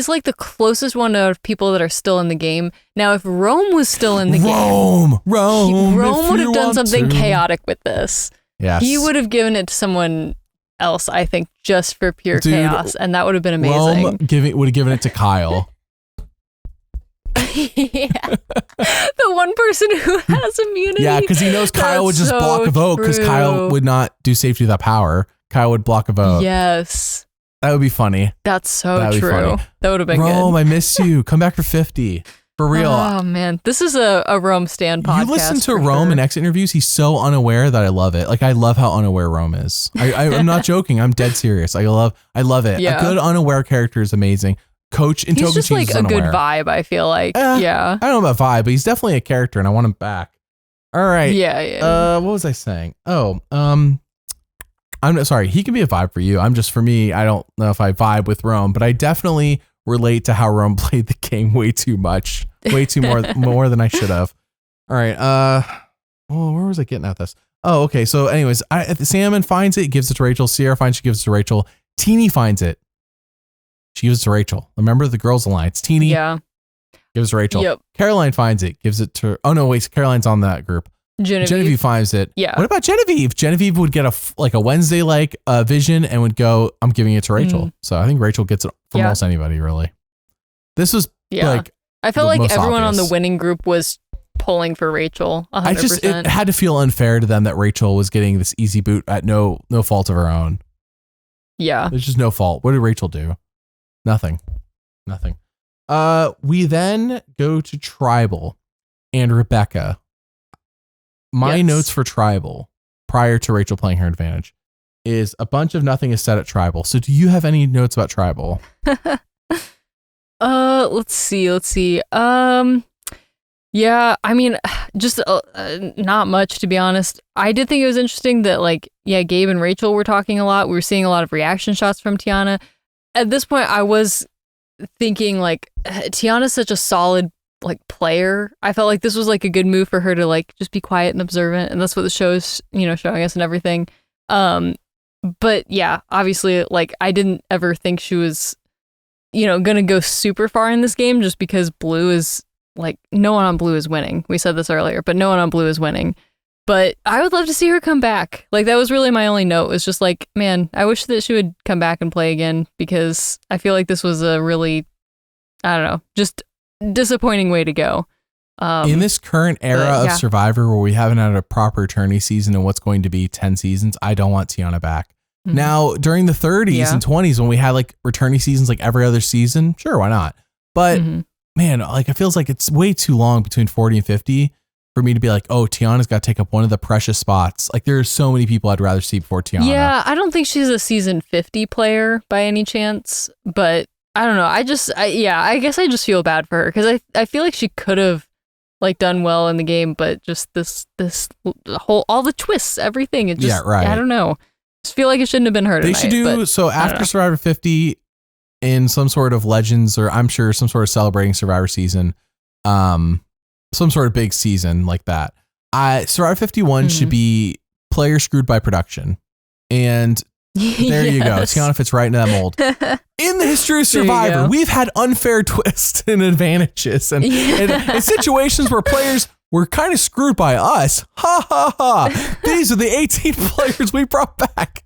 S2: like the closest one of people that are still in the game. Now, if Rome was still in the game, Rome would have done something chaotic with this.
S1: Yes.
S2: He would have given it to someone else, I think, just for pure chaos, and that would have been amazing.
S1: Rome would have given it to Kyle.
S2: Yeah. The one person who has immunity.
S1: Yeah, because he knows Kyle would just block a vote because Kyle would not do safety without power. Kyle would block a vote.
S2: Yes.
S1: That would be funny.
S2: That's so true. That would have been good.
S1: Rome, I miss you. Come back for 50. For real.
S2: Oh, man. This is a Rome Stan podcast.
S1: You listen to Rome in exit interviews. He's so unaware that I love it. Like, I love how unaware Rome is. I'm not joking. I'm dead serious. I love it.
S2: Yeah.
S1: A good unaware character is amazing. Coach in Token
S2: He's just like a
S1: unaware.
S2: good vibe, I feel like. Yeah.
S1: I don't know about vibe, but he's definitely a character and I want him back. All right.
S2: Yeah.
S1: What was I saying? I'm sorry. He can be a vibe for you. For me, I don't know if I vibe with Rome, but I definitely relate to how Rome played the game way too much, way too more than I should have. All right. Where was I getting at this? Oh, okay. So anyways, Salmon finds it, gives it to Rachel. Sierra finds it, gives it to Rachel. Teeny finds it. She gives it to Rachel. Remember the Girls Alliance. Teeny gives it to Rachel.
S2: Yep.
S1: Caroline finds it, gives it to, oh no, wait, Caroline's on that group. Genevieve finds it.
S2: Yeah.
S1: What about Genevieve? Genevieve would get a Wednesday vision and would go, I'm giving it to Rachel. So I think Rachel gets it from almost anybody, really. This was
S2: I felt like everyone on the winning group was pulling for Rachel 100%.
S1: It had to feel unfair to them that Rachel was getting this easy boot at no fault of her own.
S2: Yeah.
S1: There's just no fault. What did Rachel do? Nothing. We then go to Tribal. and Rebekah. My notes for Tribal prior to Rachel playing her advantage is a bunch of nothing is said at Tribal. So do you have any notes about Tribal?
S2: Let's see. Yeah, I mean, just not much, to be honest. I did think it was interesting that, like, yeah, Gabe and Rachel were talking a lot. We were seeing a lot of reaction shots from Tiana. At this point, I was thinking, like, Tiana's such a solid, like, player. I felt like this was, like, a good move for her to, like, just be quiet and observant. And that's what the show is, showing us and everything. But yeah, obviously, like, I didn't ever think she was, gonna go super far in this game just because blue is, like, no one on blue is winning. We said this earlier, but no one on blue is winning. But I would love to see her come back. Like, that was really my only note, was just like, man, I wish that she would come back and play again, because I feel like this was a really, I don't know, just disappointing way to go.
S1: In this current era of Survivor, where we haven't had a proper tourney season and what's going to be 10 seasons, I don't want Tiana back. Mm-hmm. Now, during the 30s and 20s, when we had, like, returnee seasons like every other season, sure, why not? But man, like, it feels like it's way too long between 40 and 50 for me to be like, oh, Tiana's got to take up one of the precious spots. Like, there are so many people I'd rather see before Tiana.
S2: Yeah, I don't think she's a season 50 player by any chance, but I don't know. I guess I just feel bad for her, because I feel like she could have, like, done well in the game, but just this whole, all the twists, everything, it just, I don't know. I just feel like it shouldn't have been her tonight.
S1: They should do, so after Survivor 50, in some sort of Legends, or I'm sure some sort of celebrating Survivor season, some sort of big season like that, Survivor 51 should be player screwed by production. And there you go. Tiana fits right into that mold. In the history of Survivor, we've had unfair twists and advantages and situations where players were kind of screwed by us. Ha ha ha. These are the 18 players we brought back.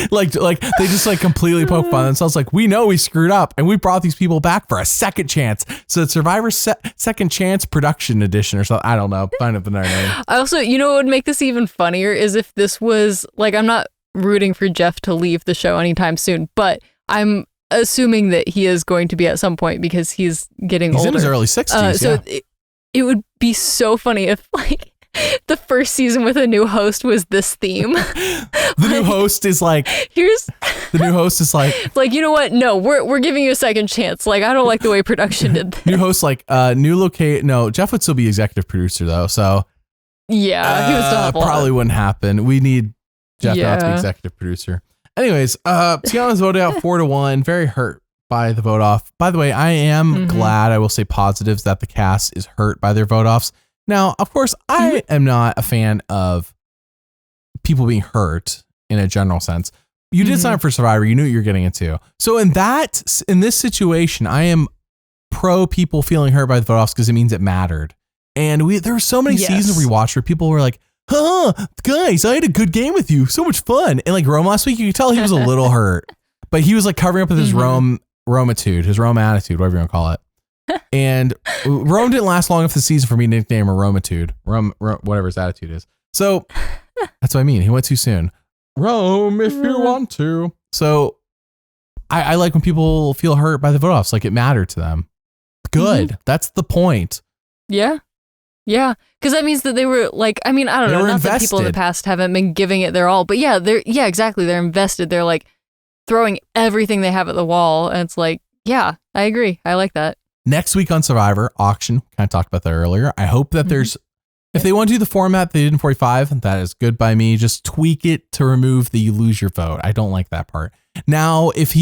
S1: like they just, like, completely poke fun themselves. Like, we know we screwed up and we brought these people back for a second chance. So it's Survivor Second Chance Production Edition or something. I don't know. Find up another name.
S2: I also, what would make this even funnier is if this was, like, I'm not rooting for Jeff to leave the show anytime soon, but I'm assuming that he is going to be at some point, because he's getting older.
S1: He's in his early 60s.
S2: So it would be so funny if, like, the first season with a new host was this theme.
S1: The new host is like, the new host is like,
S2: you know what? No, we're giving you a second chance. Like, I don't like the way production did this.
S1: New host, like, no, Jeff would still be executive producer though. So
S2: yeah, he would still have
S1: probably wouldn't happen. We need Jeff now to be executive producer. Anyways, Tiana's voted out 4-1. Very hurt by the vote off. By the way, I am glad, I will say positives, that the cast is hurt by their vote offs. Now, of course, I am not a fan of people being hurt in a general sense. You did sign up for Survivor. You knew what you were getting into. So in this situation, I am pro people feeling hurt by the vote offs, because it means it mattered. And there were so many seasons we watched where people were like, guys, I had a good game with you. So much fun. And, like, Rome last week, you could tell he was a little hurt, but he was, like, covering up with his Rome attitude, whatever you want to call it. And Rome didn't last long enough the season for me to nickname her Rome-atude, whatever his attitude is. So that's what I mean. He went too soon. Rome, if you want to. So I like when people feel hurt by the vote offs, like it mattered to them. Good. That's the point.
S2: Yeah. Yeah. Because that means that they were, like, I mean, I don't know. Not that people in the past haven't been giving it their all, but exactly. They're invested. They're, like, throwing everything they have at the wall. And it's like, yeah, I agree. I like that.
S1: Next week on Survivor, auction, kind of talked about that earlier. I hope that there's, if they want to do the format they did in 45, that is good by me. Just tweak it to remove the you lose your vote. I don't like that part. Now, if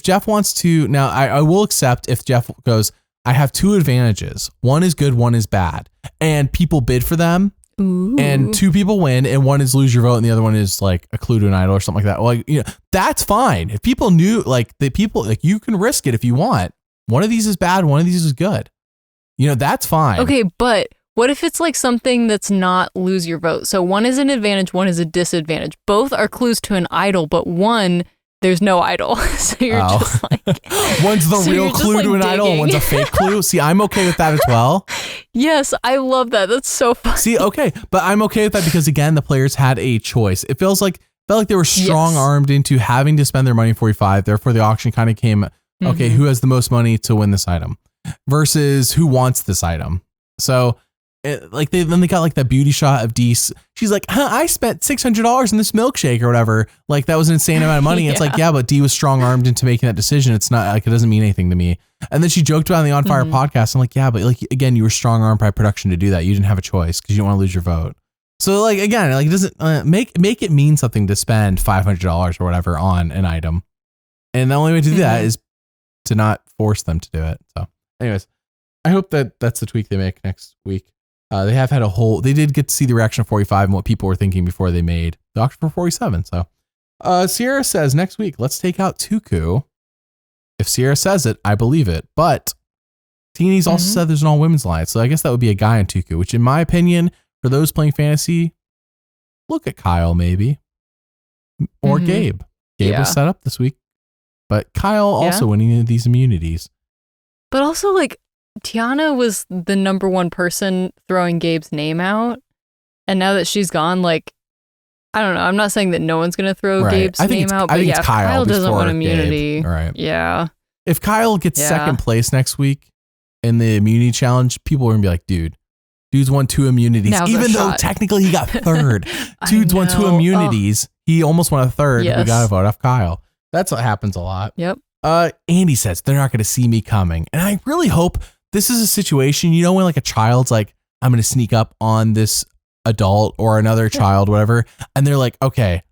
S1: Jeff wants to, now I will accept if Jeff goes, I have two advantages. One is good, one is bad. And people bid for them. Ooh. And two people win, and one is lose your vote, and the other one is, like, a clue to an idol or something like that. Like, that's fine. If people knew, like, you can risk it if you want. One of these is bad, one of these is good. That's fine.
S2: Okay, but what if it's, like, something that's not lose your vote? So one is an advantage, one is a disadvantage. Both are clues to an idol, but one, there's no idol. So you're just like...
S1: One's the real clue to an idol, and one's a fake clue. See, I'm okay with that as well.
S2: Yes, I love that. That's so fun.
S1: See, okay, but I'm okay with that because, again, the players had a choice. It felt like they were strong-armed into having to spend their money 45. Therefore, the auction kind of came... Okay, who has the most money to win this item versus who wants this item? So then they got like that beauty shot of Dee. She's like, I spent $600 in this milkshake or whatever. Like that was an insane amount of money. Yeah. It's like, yeah, but Dee was strong armed into making that decision. It's not like, it doesn't mean anything to me. And then she joked about it on the On Fire podcast. I'm like, yeah, but like, again, you were strong armed by production to do that. You didn't have a choice because you didn't want to lose your vote. So like, again, like it doesn't make it mean something to spend $500 or whatever on an item. And the only way to do that is to not force them to do it. So anyways, I hope that that's the tweak they make next week. They have had they did get to see the reaction of 45 and what people were thinking before they made the auction for 47. So Sierra says next week, let's take out Tuku. If Sierra says it, I believe it. But Teeny's also said there's an all women's line. So I guess that would be a guy in Tuku, which in my opinion, for those playing fantasy, look at Kyle maybe. Or Gabe. Gabe was set up this week. But Kyle also winning these immunities.
S2: But also like, Tiana was the number one person throwing Gabe's name out. And now that she's gone, like, I don't know. I'm not saying that no one's going to throw Gabe's name out. But yeah, Kyle doesn't want immunity.
S1: Right.
S2: Yeah.
S1: If Kyle gets second place next week in the immunity challenge, people are going to be like, dude's won 2 immunities. Even though technically he got third. Dude's won 2 immunities. He almost won a third. Yes. We got to vote off Kyle. That's what happens a lot.
S2: Yep.
S1: Andy says they're not going to see me coming. And I really hope this is a situation, you know, when like a child's like, I'm going to sneak up on this adult or another child, whatever. And they're like, okay,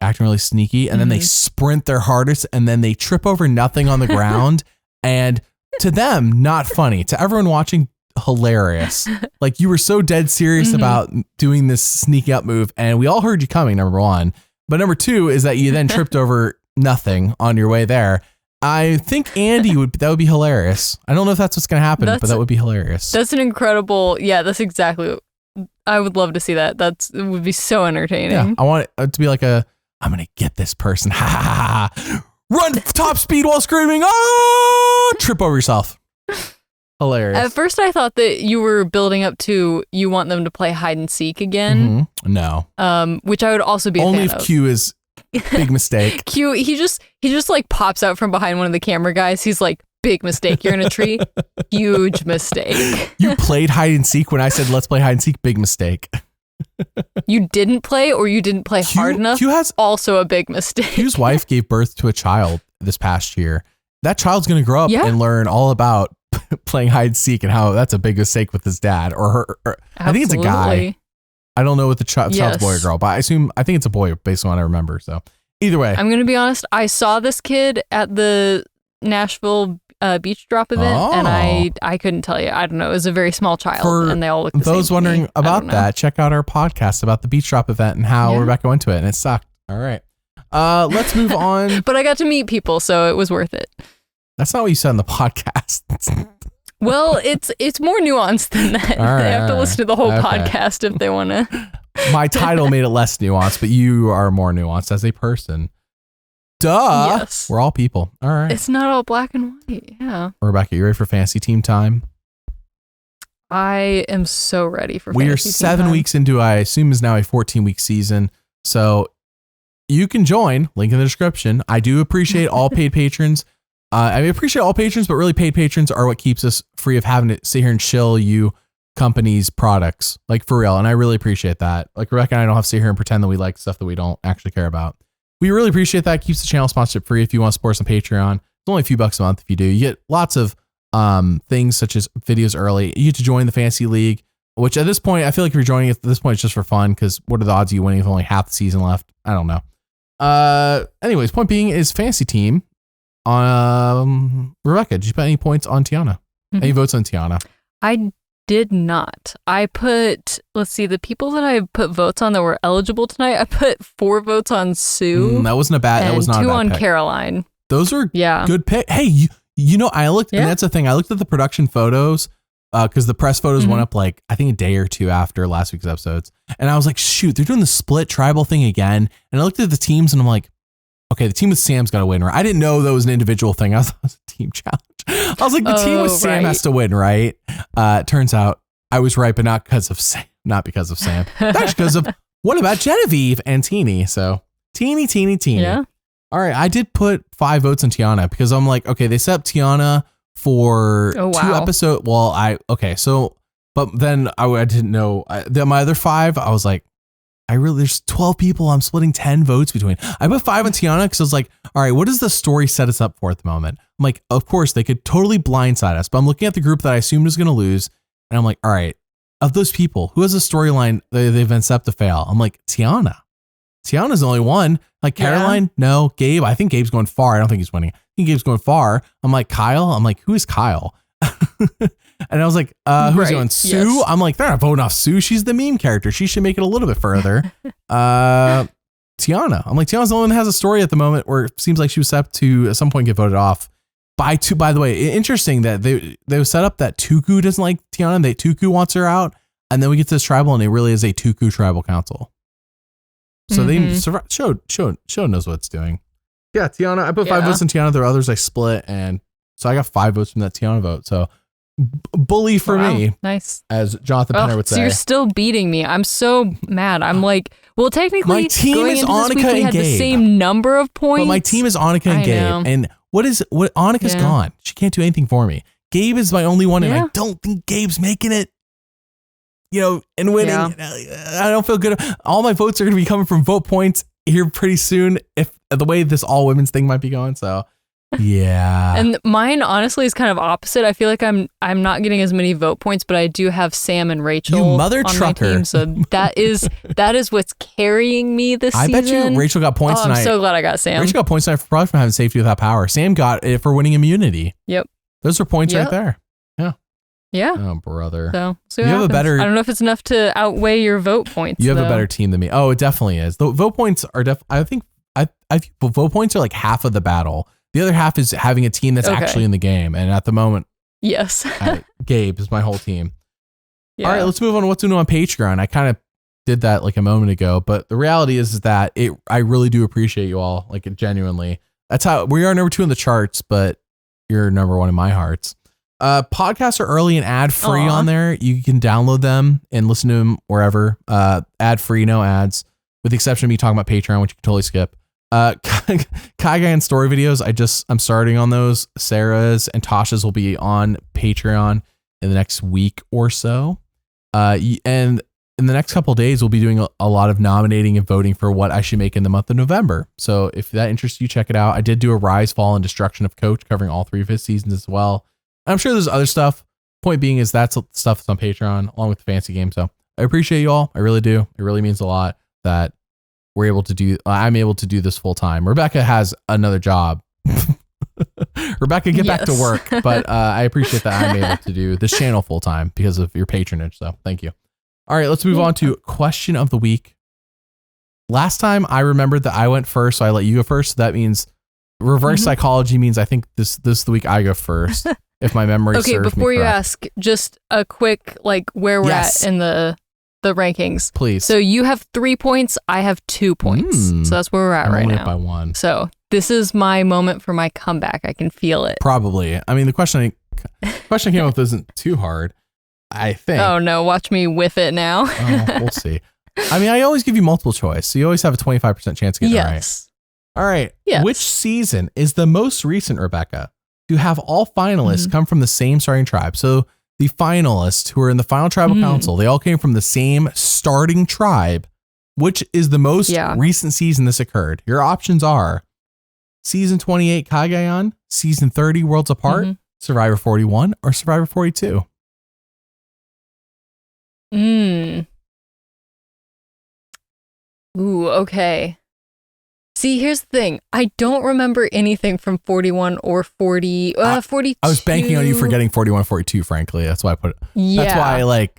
S1: acting really sneaky. And then they sprint their hardest and then they trip over nothing on the ground. And to them, not funny. To everyone watching, hilarious. Like you were so dead serious about doing this sneaky up move. And we all heard you coming, number one. But number two is that you then tripped over nothing on your way there. I think Andy that would be hilarious. I don't know if that's what's going to happen, but that would be hilarious.
S2: That's an incredible, that's exactly, I would love to see that. It would be so entertaining.
S1: Yeah, I want it to be like I'm going to get this person. Ha ha ha. Run top speed while screaming. Oh, trip over yourself. Hilarious.
S2: At first I thought that you were building up to, you want them to play hide and seek again.
S1: No.
S2: Which I would also be
S1: only
S2: a
S1: fan
S2: of.
S1: If Q is big mistake.
S2: Q, he just like pops out from behind one of the camera guys. He's like, big mistake. You're in a tree. Huge mistake.
S1: You played hide and seek when I said let's play hide and seek. Big mistake.
S2: You didn't play, or you didn't play hard enough.
S1: Q has
S2: also a big mistake.
S1: Q's wife gave birth to a child this past year. That child's going to grow up and learn all about playing hide and seek and how that's a big mistake with his dad or her. I think it's a guy. I don't know what the child's boy or girl, but I think it's a boy based on what I remember. So either way,
S2: I'm going to be honest. I saw this kid at the Nashville beach drop event and I couldn't tell you. I don't know. It was a very small child and they all looked the same.
S1: Those wondering about that, check out our podcast about the beach drop event and how Rebekah went to it and it sucked. All right. Let's move on.
S2: But I got to meet people, so it was worth it.
S1: That's not what you said on the podcast.
S2: Well, it's more nuanced than that. They have to listen to the whole podcast if they want to.
S1: My title made it less nuanced, but you are more nuanced as a person. Duh.
S2: Yes.
S1: We're all people. All right.
S2: It's not all black and white. Yeah.
S1: Rebekah, you ready for fantasy team time?
S2: I am so ready for fantasy team time.
S1: We are 7 weeks into, I assume is now a 14-week season. So you can join. Link in the description. I do appreciate all paid patrons. I appreciate all patrons, but really paid patrons are what keeps us free of having to sit here and shill you companies' products, like for real. And I really appreciate that. Like Rebekah and I don't have to sit here and pretend that we like stuff that we don't actually care about. We really appreciate that. It keeps the channel sponsorship free if you want to support us on Patreon. It's only a few bucks a month if you do. You get lots of things such as videos early. You get to join the fantasy league, which at this point, I feel like if you're joining at this point, it's just for fun because what are the odds of you winning with only half the season left? I don't know. Anyways, point being is fantasy team. Rebekah, did you put any points on Tiana? Any votes on Tiana?
S2: I did not. I put, let's see, the people that I put votes on that were eligible tonight, I put 4 votes on Sue.
S1: That wasn't a bad, that was not a bad
S2: 2 on
S1: pick.
S2: Caroline.
S1: Those are good pick. Hey, you know, I looked, and that's the thing. I looked at the production photos because the press photos went up like, I think a day or two after last week's episodes. And I was like, shoot, they're doing the split tribal thing again. And I looked at the teams and I'm like, okay, the team with Sam's got to win, right? I didn't know that was an individual thing. I thought it was a team challenge. I was like, the team with Sam has to win, right? Turns out I was right, but not because of Sam. Not because of Sam. That's because of, what about Genevieve and Teeny? So Teeny.
S2: Yeah.
S1: All right, I did put 5 votes on Tiana because I'm like, okay, they set up Tiana for 2 episodes. Well, so But then I didn't know. My other 5, I was like, there's 12 people. I'm splitting 10 votes between. I put 5 on Tiana because I was like, all right, what does the story set us up for at the moment? I'm like, of course, they could totally blindside us. But I'm looking at the group that I assumed was going to lose. And I'm like, all right, of those people, who has a storyline they've been set up to fail? I'm like, Tiana. Tiana's the only one. Like Caroline, no. Gabe, I think Gabe's going far. I don't think he's winning. I think Gabe's going far. I'm like, Kyle. I'm like, who is Kyle? And I was like, who's going? Sue? Yes. I'm like, they're not voting off Sue. She's the meme character. She should make it a little bit further. Tiana. I'm like, Tiana's the one that has a story at the moment where it seems like she was set up to at some point get voted off. By the way, interesting that they set up that Tuku doesn't like Tiana and Tuku wants her out. And then we get to this tribal and it really is a Tuku tribal council. So they show knows what it's doing. Yeah, Tiana. I put 5 votes on Tiana. There are others I split. And so I got 5 votes from that Tiana vote. So bully for me.
S2: Nice.
S1: As Jonathan Penner would say.
S2: So you're still beating me. I'm so mad. I'm like, well, technically,
S1: my team is Annika
S2: we
S1: and
S2: had
S1: Gabe.
S2: The same number of points.
S1: But my team is Annika and Gabe. Know. And what Annika's gone. She can't do anything for me. Gabe is my only one, and I don't think Gabe's making it. And winning. I don't feel good. All my votes are going to be coming from vote points here pretty soon. If the way this all women's thing might be going, so yeah.
S2: And mine honestly is kind of opposite. I feel like I'm not getting as many vote points, but I do have Sam and Rachel.
S1: You mother
S2: on
S1: trucker.
S2: My team, so that is what's carrying me this season.
S1: I bet you Rachel got points tonight.
S2: I'm so glad I got Sam.
S1: Rachel got points tonight probably from having safety without power. Sam got it for winning immunity.
S2: Yep.
S1: Those are points right there. Yeah.
S2: Yeah.
S1: Oh, brother.
S2: So you have a better. I don't know if it's enough to outweigh your vote points.
S1: You have a better team than me. Oh, it definitely is. The vote points are I think vote points are like half of the battle. The other half is having a team that's actually in the game. And at the moment,
S2: yes,
S1: Gabe is my whole team.
S2: Yeah.
S1: All right, let's move on to what's new on Patreon. I kind of did that like a moment ago, but the reality is that I really do appreciate you all, like genuinely. That's how we are number 2 in the charts, but you're number 1 in my hearts. Podcasts are early and ad free on there. You can download them and listen to them wherever. Ad free, no ads, with the exception of me talking about Patreon, which you can totally skip. Kai Guy and story videos. I'm starting on those. Sarah's and Tasha's will be on Patreon in the next week or so. And in the next couple of days, we'll be doing a lot of nominating and voting for what I should make in the month of November. So if that interests you, check it out. I did do a Rise, Fall, and Destruction of Coach covering all 3 of his seasons as well. I'm sure there's other stuff. Point being is that's stuff that's on Patreon along with the fancy game. So I appreciate you all. I really do. It really means a lot that I'm able to do this full time. Rebekah has another job. Rebekah, get back to work. But I appreciate that I'm able to do this channel full time because of your patronage. So thank you. All right, let's move on to question of the week. Last time I remembered that I went first, so I let you go first. So that means reverse psychology means I think this the week I go first. If my memory serves me correct.
S2: Okay, before you ask, just a quick where we're at in the rankings.
S1: Please.
S2: So you have 3 points, I have 2 points. So that's where we're at right now.
S1: Up by 1.
S2: So this is my moment for my comeback. I can feel it.
S1: Probably. I mean, the question I came up with isn't too hard, I think.
S2: Oh no, watch me whiff it now.
S1: We'll see. I mean, I always give you multiple choice, so you always have a 25% chance to get it right. All right. Yes. Which season is the most recent, Rebekah, to have all finalists come from the same starting tribe? So the finalists who are in the final tribal council, they all came from the same starting tribe. Which is the most recent season this occurred? Your options are season 28 Kagayan, season 30 Worlds Apart, Survivor 41, or Survivor 42.
S2: Ooh, okay. See, here's the thing. I don't remember anything from 41 or 42.
S1: I was banking on you forgetting 41, 42, frankly. That's why I put it.
S2: Yeah.
S1: That's why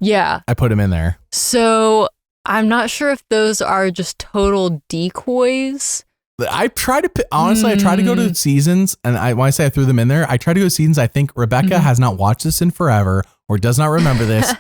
S1: I put him in there.
S2: So I'm not sure if those are just total decoys.
S1: I try to, honestly, I try to go to seasons, and when I say I threw them in there, I try to go to seasons I think Rebekah has not watched this in forever or does not remember this.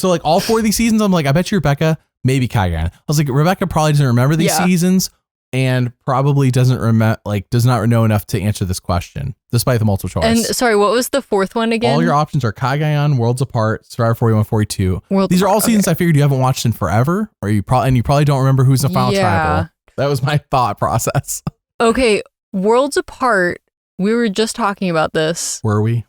S1: So like all 4 of these seasons, I'm like, I bet you Rebekah, maybe Kagayan. I was like, Rebekah probably doesn't remember these seasons. And probably does not know enough to answer this question, despite the multiple choice.
S2: And sorry, what was the 4th one again?
S1: All your options are Kagayan, Worlds Apart, Survivor 41, 42. These are all seasons I figured you haven't watched in forever, or you probably don't remember who's the final tribal. That was my thought process.
S2: Okay, Worlds Apart. We were just talking about this.
S1: Were we?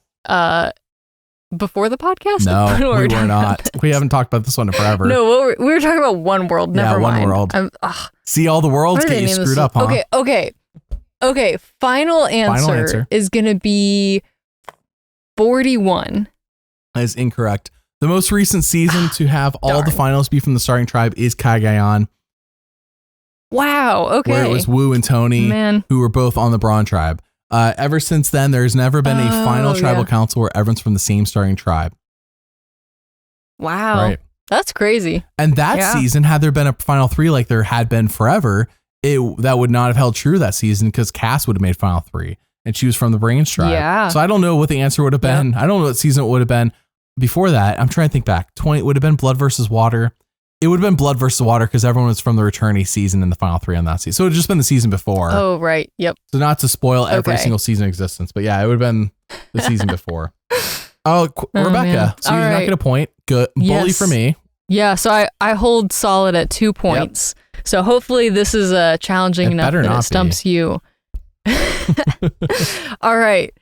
S2: before the podcast?
S1: No, we were not. We haven't talked about this one in forever.
S2: No, we were talking about One World. Never mind.
S1: One World. See, all the worlds get you screwed up, huh?
S2: Okay. Final answer is going to be 41.
S1: That is incorrect. The most recent season to have all the finals be from the starting tribe is Cagayan.
S2: Wow. Okay.
S1: Where it was Wu and Tony, who were both on the Brawn tribe. Ever since then, there's never been a final tribal council where everyone's from the same starting tribe.
S2: Wow. Right. That's crazy.
S1: And that season, had there been a final three like there had been forever, that would not have held true that season because Cass would have made final three and she was from the Brains tribe. Yeah. So I don't know what the answer would have been. I don't know what season it would have been. Before that, I'm trying to think back. It would have been Blood versus Water. It would have been Blood versus Water because everyone was from the returnee season in the final three on that season. So it would have just been the season before.
S2: Oh, right. Yep.
S1: So not to spoil every single season in existence, but yeah, it would have been the season before. Rebekah.
S2: Man.
S1: So you're not going to point. Good. Bully for me.
S2: Yeah. So I hold solid at 2 points. Yep. So hopefully this is challenging enough that it stumps you. All right.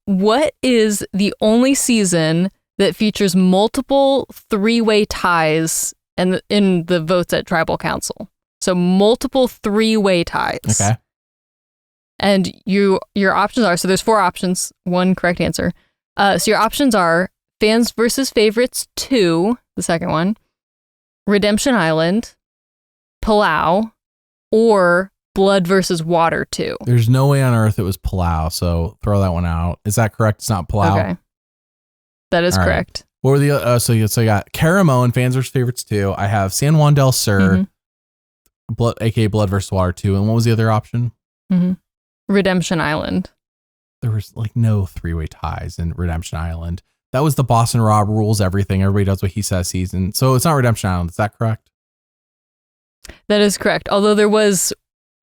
S2: What is the only season that features multiple three-way ties in the votes at Tribal Council? So multiple three-way ties.
S1: Okay.
S2: And your options are, so there's 4 options, 1 correct answer. So your options are Fans versus Favorites 2, the second one, Redemption Island, Palau, or Blood versus Water 2.
S1: There's no way on earth it was Palau, so throw that one out. Is that correct? It's not Palau?
S2: Okay. That is correct.
S1: What were the, so you got Caramo and Fans versus Favorites 2. I have San Juan del Sur, aka Blood versus Water 2. And what was the other option?
S2: Redemption Island.
S1: There was like no three-way ties in Redemption Island. That was the Boston Rob rules everything. Everybody does what he says season. So it's not Redemption Island. Is that correct?
S2: That is correct. Although there was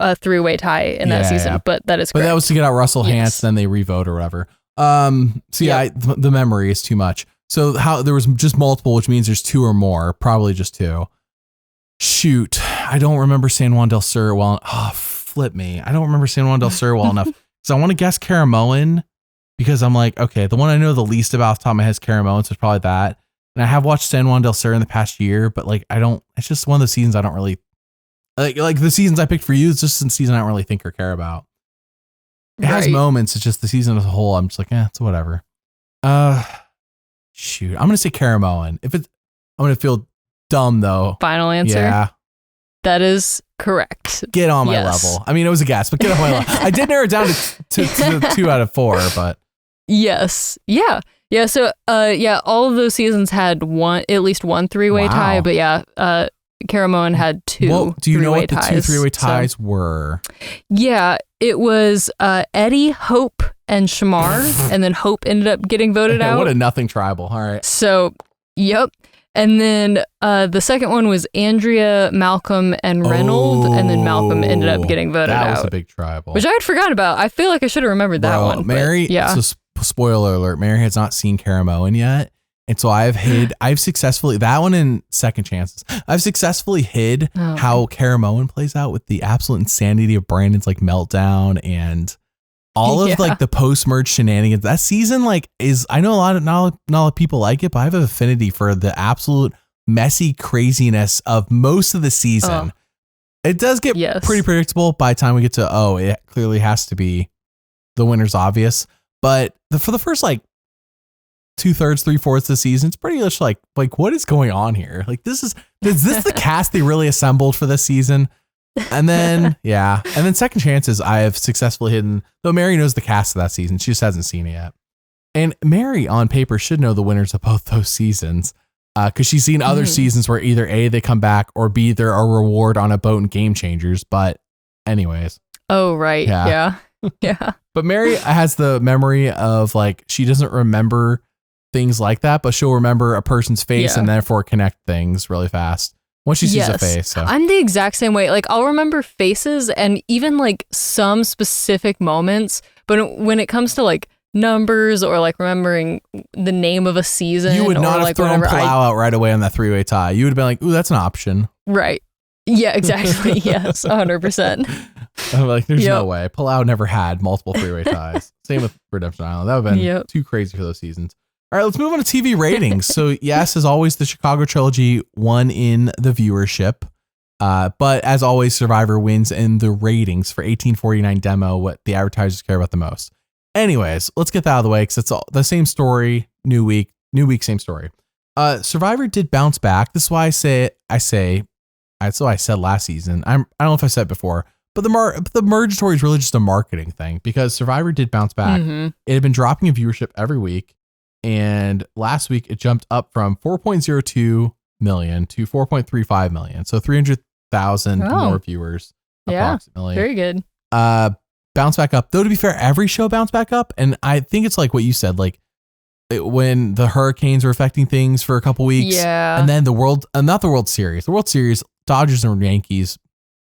S2: a three-way tie in that season, but that is correct.
S1: But that was to get out Russell Hantz, then they revote or whatever. The memory is too much. So how there was just multiple, which means there's 2 or more, probably just 2. Shoot. I don't remember San Juan del Sur well. Flip me. I don't remember San Juan del Sur well enough. So I want to guess Caramoan because I'm like, okay, the one I know the least about off the top of my head is Caramoan, so it's probably that. And I have watched San Juan del Sur in the past year, but like, it's just one of the seasons I don't really like the seasons I picked for you. It's just a season I don't really think or care about. It has moments. It's just the season as a whole. I'm just like, it's whatever. Shoot. I'm going to say Caramoan. I'm going to feel dumb though.
S2: Final answer.
S1: Yeah.
S2: That is correct.
S1: Get on my level. I mean, it was a guess, but get on my level. I did narrow it down to 2 out of 4, but.
S2: Yes. Yeah. Yeah. So, all of those seasons had at least one three-way tie, but Caramoan had 2.
S1: Well, do you know what the 2 three-way ties were?
S2: Yeah, it was Eddie, Hope, and Shamar, and then Hope ended up getting voted out.
S1: What a nothing tribal. All right.
S2: So, yep. And then the second one was Andrea, Malcolm, and Reynolds, and then Malcolm ended up getting voted out. That
S1: was a big tribal.
S2: Which I had forgotten about. I feel like I should have remembered that one.
S1: Mary, so spoiler alert, Mary has not seen Caramoan yet. And so I've successfully, that one in Second Chances, I've successfully hid how Caramoan plays out with the absolute insanity of Brandon's like meltdown and all of like the post-merge shenanigans. That season I know not a lot of people like it, but I have an affinity for the absolute messy craziness of most of the season. It does get pretty predictable by the time we get to, it clearly has to be the winner's obvious. But for the first 2/3, 3/4 of the season, it's pretty much like what is going on here? Like is this the cast they really assembled for this season? And then and then Second Chances I have successfully hidden, though Mary knows the cast of that season, she just hasn't seen it yet. And Mary on paper should know the winners of both those seasons because she's seen other seasons where either A, they come back, or B, they're a reward on a boat in Game Changers. But anyways.
S2: Oh, right. Yeah.
S1: But Mary has the memory of she doesn't remember things like that, but she'll remember a person's face and therefore connect things really fast once she sees a face. So.
S2: I'm the exact same way. I'll remember faces and even some specific moments, but when it comes to numbers or remembering the name of a season,
S1: you would not have thrown Palau out right away on that 3-way tie. You would have been like, ooh, that's an option.
S2: Right. Yeah, exactly. Yes, 100%.
S1: I'm like, there's no way. Palau never had multiple 3-way ties. Same with Redemption Island. That would have been too crazy for those seasons. All right, let's move on to TV ratings. So yes, as always, the Chicago trilogy won in the viewership. But as always, Survivor wins in the ratings for 1849 demo, what the advertisers care about the most. Anyways, let's get that out of the way because it's all the same story, new week, same story. Survivor did bounce back. This is why that's what I said last season. I don't know if I said it before, but the merge story is really just a marketing thing because Survivor did bounce back. Mm-hmm. It had been dropping in viewership every week. And last week it jumped up from 4.02 million to 4.35 million. So 300,000 more viewers approximately.
S2: Very good.
S1: Bounce back up. Though to be fair, every show bounced back up. And I think it's like what you said, like when the hurricanes were affecting things for a couple weeks.
S2: Yeah.
S1: And then the World Series, Dodgers and Yankees.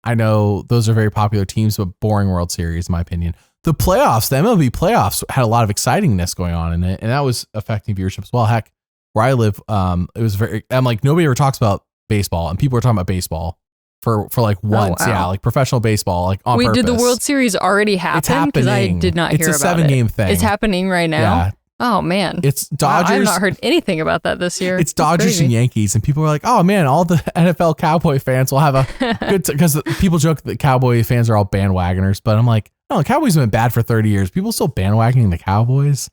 S1: I know those are very popular teams, but boring World Series in my opinion. The playoffs, the MLB playoffs had a lot of excitingness going on in it. And that was affecting viewership as well. Heck, where I live, it was I'm like, nobody ever talks about baseball and people are talking about baseball for like once. Oh, wow. Yeah. Like professional baseball, like on purpose.
S2: Did the World Series already happen?
S1: It's happening. Because
S2: I did not hear about it.
S1: It's a 7-game thing.
S2: It's happening right now. Yeah. Oh man.
S1: It's Dodgers.
S2: Wow, I've not heard anything about that this year.
S1: It's Dodgers and Yankees. And people are like, oh man, all the NFL Cowboy fans will have a good, because people joke that Cowboy fans are all bandwagoners, but I'm like, no, the Cowboys have been bad for 30 years. People still bandwagoning the Cowboys.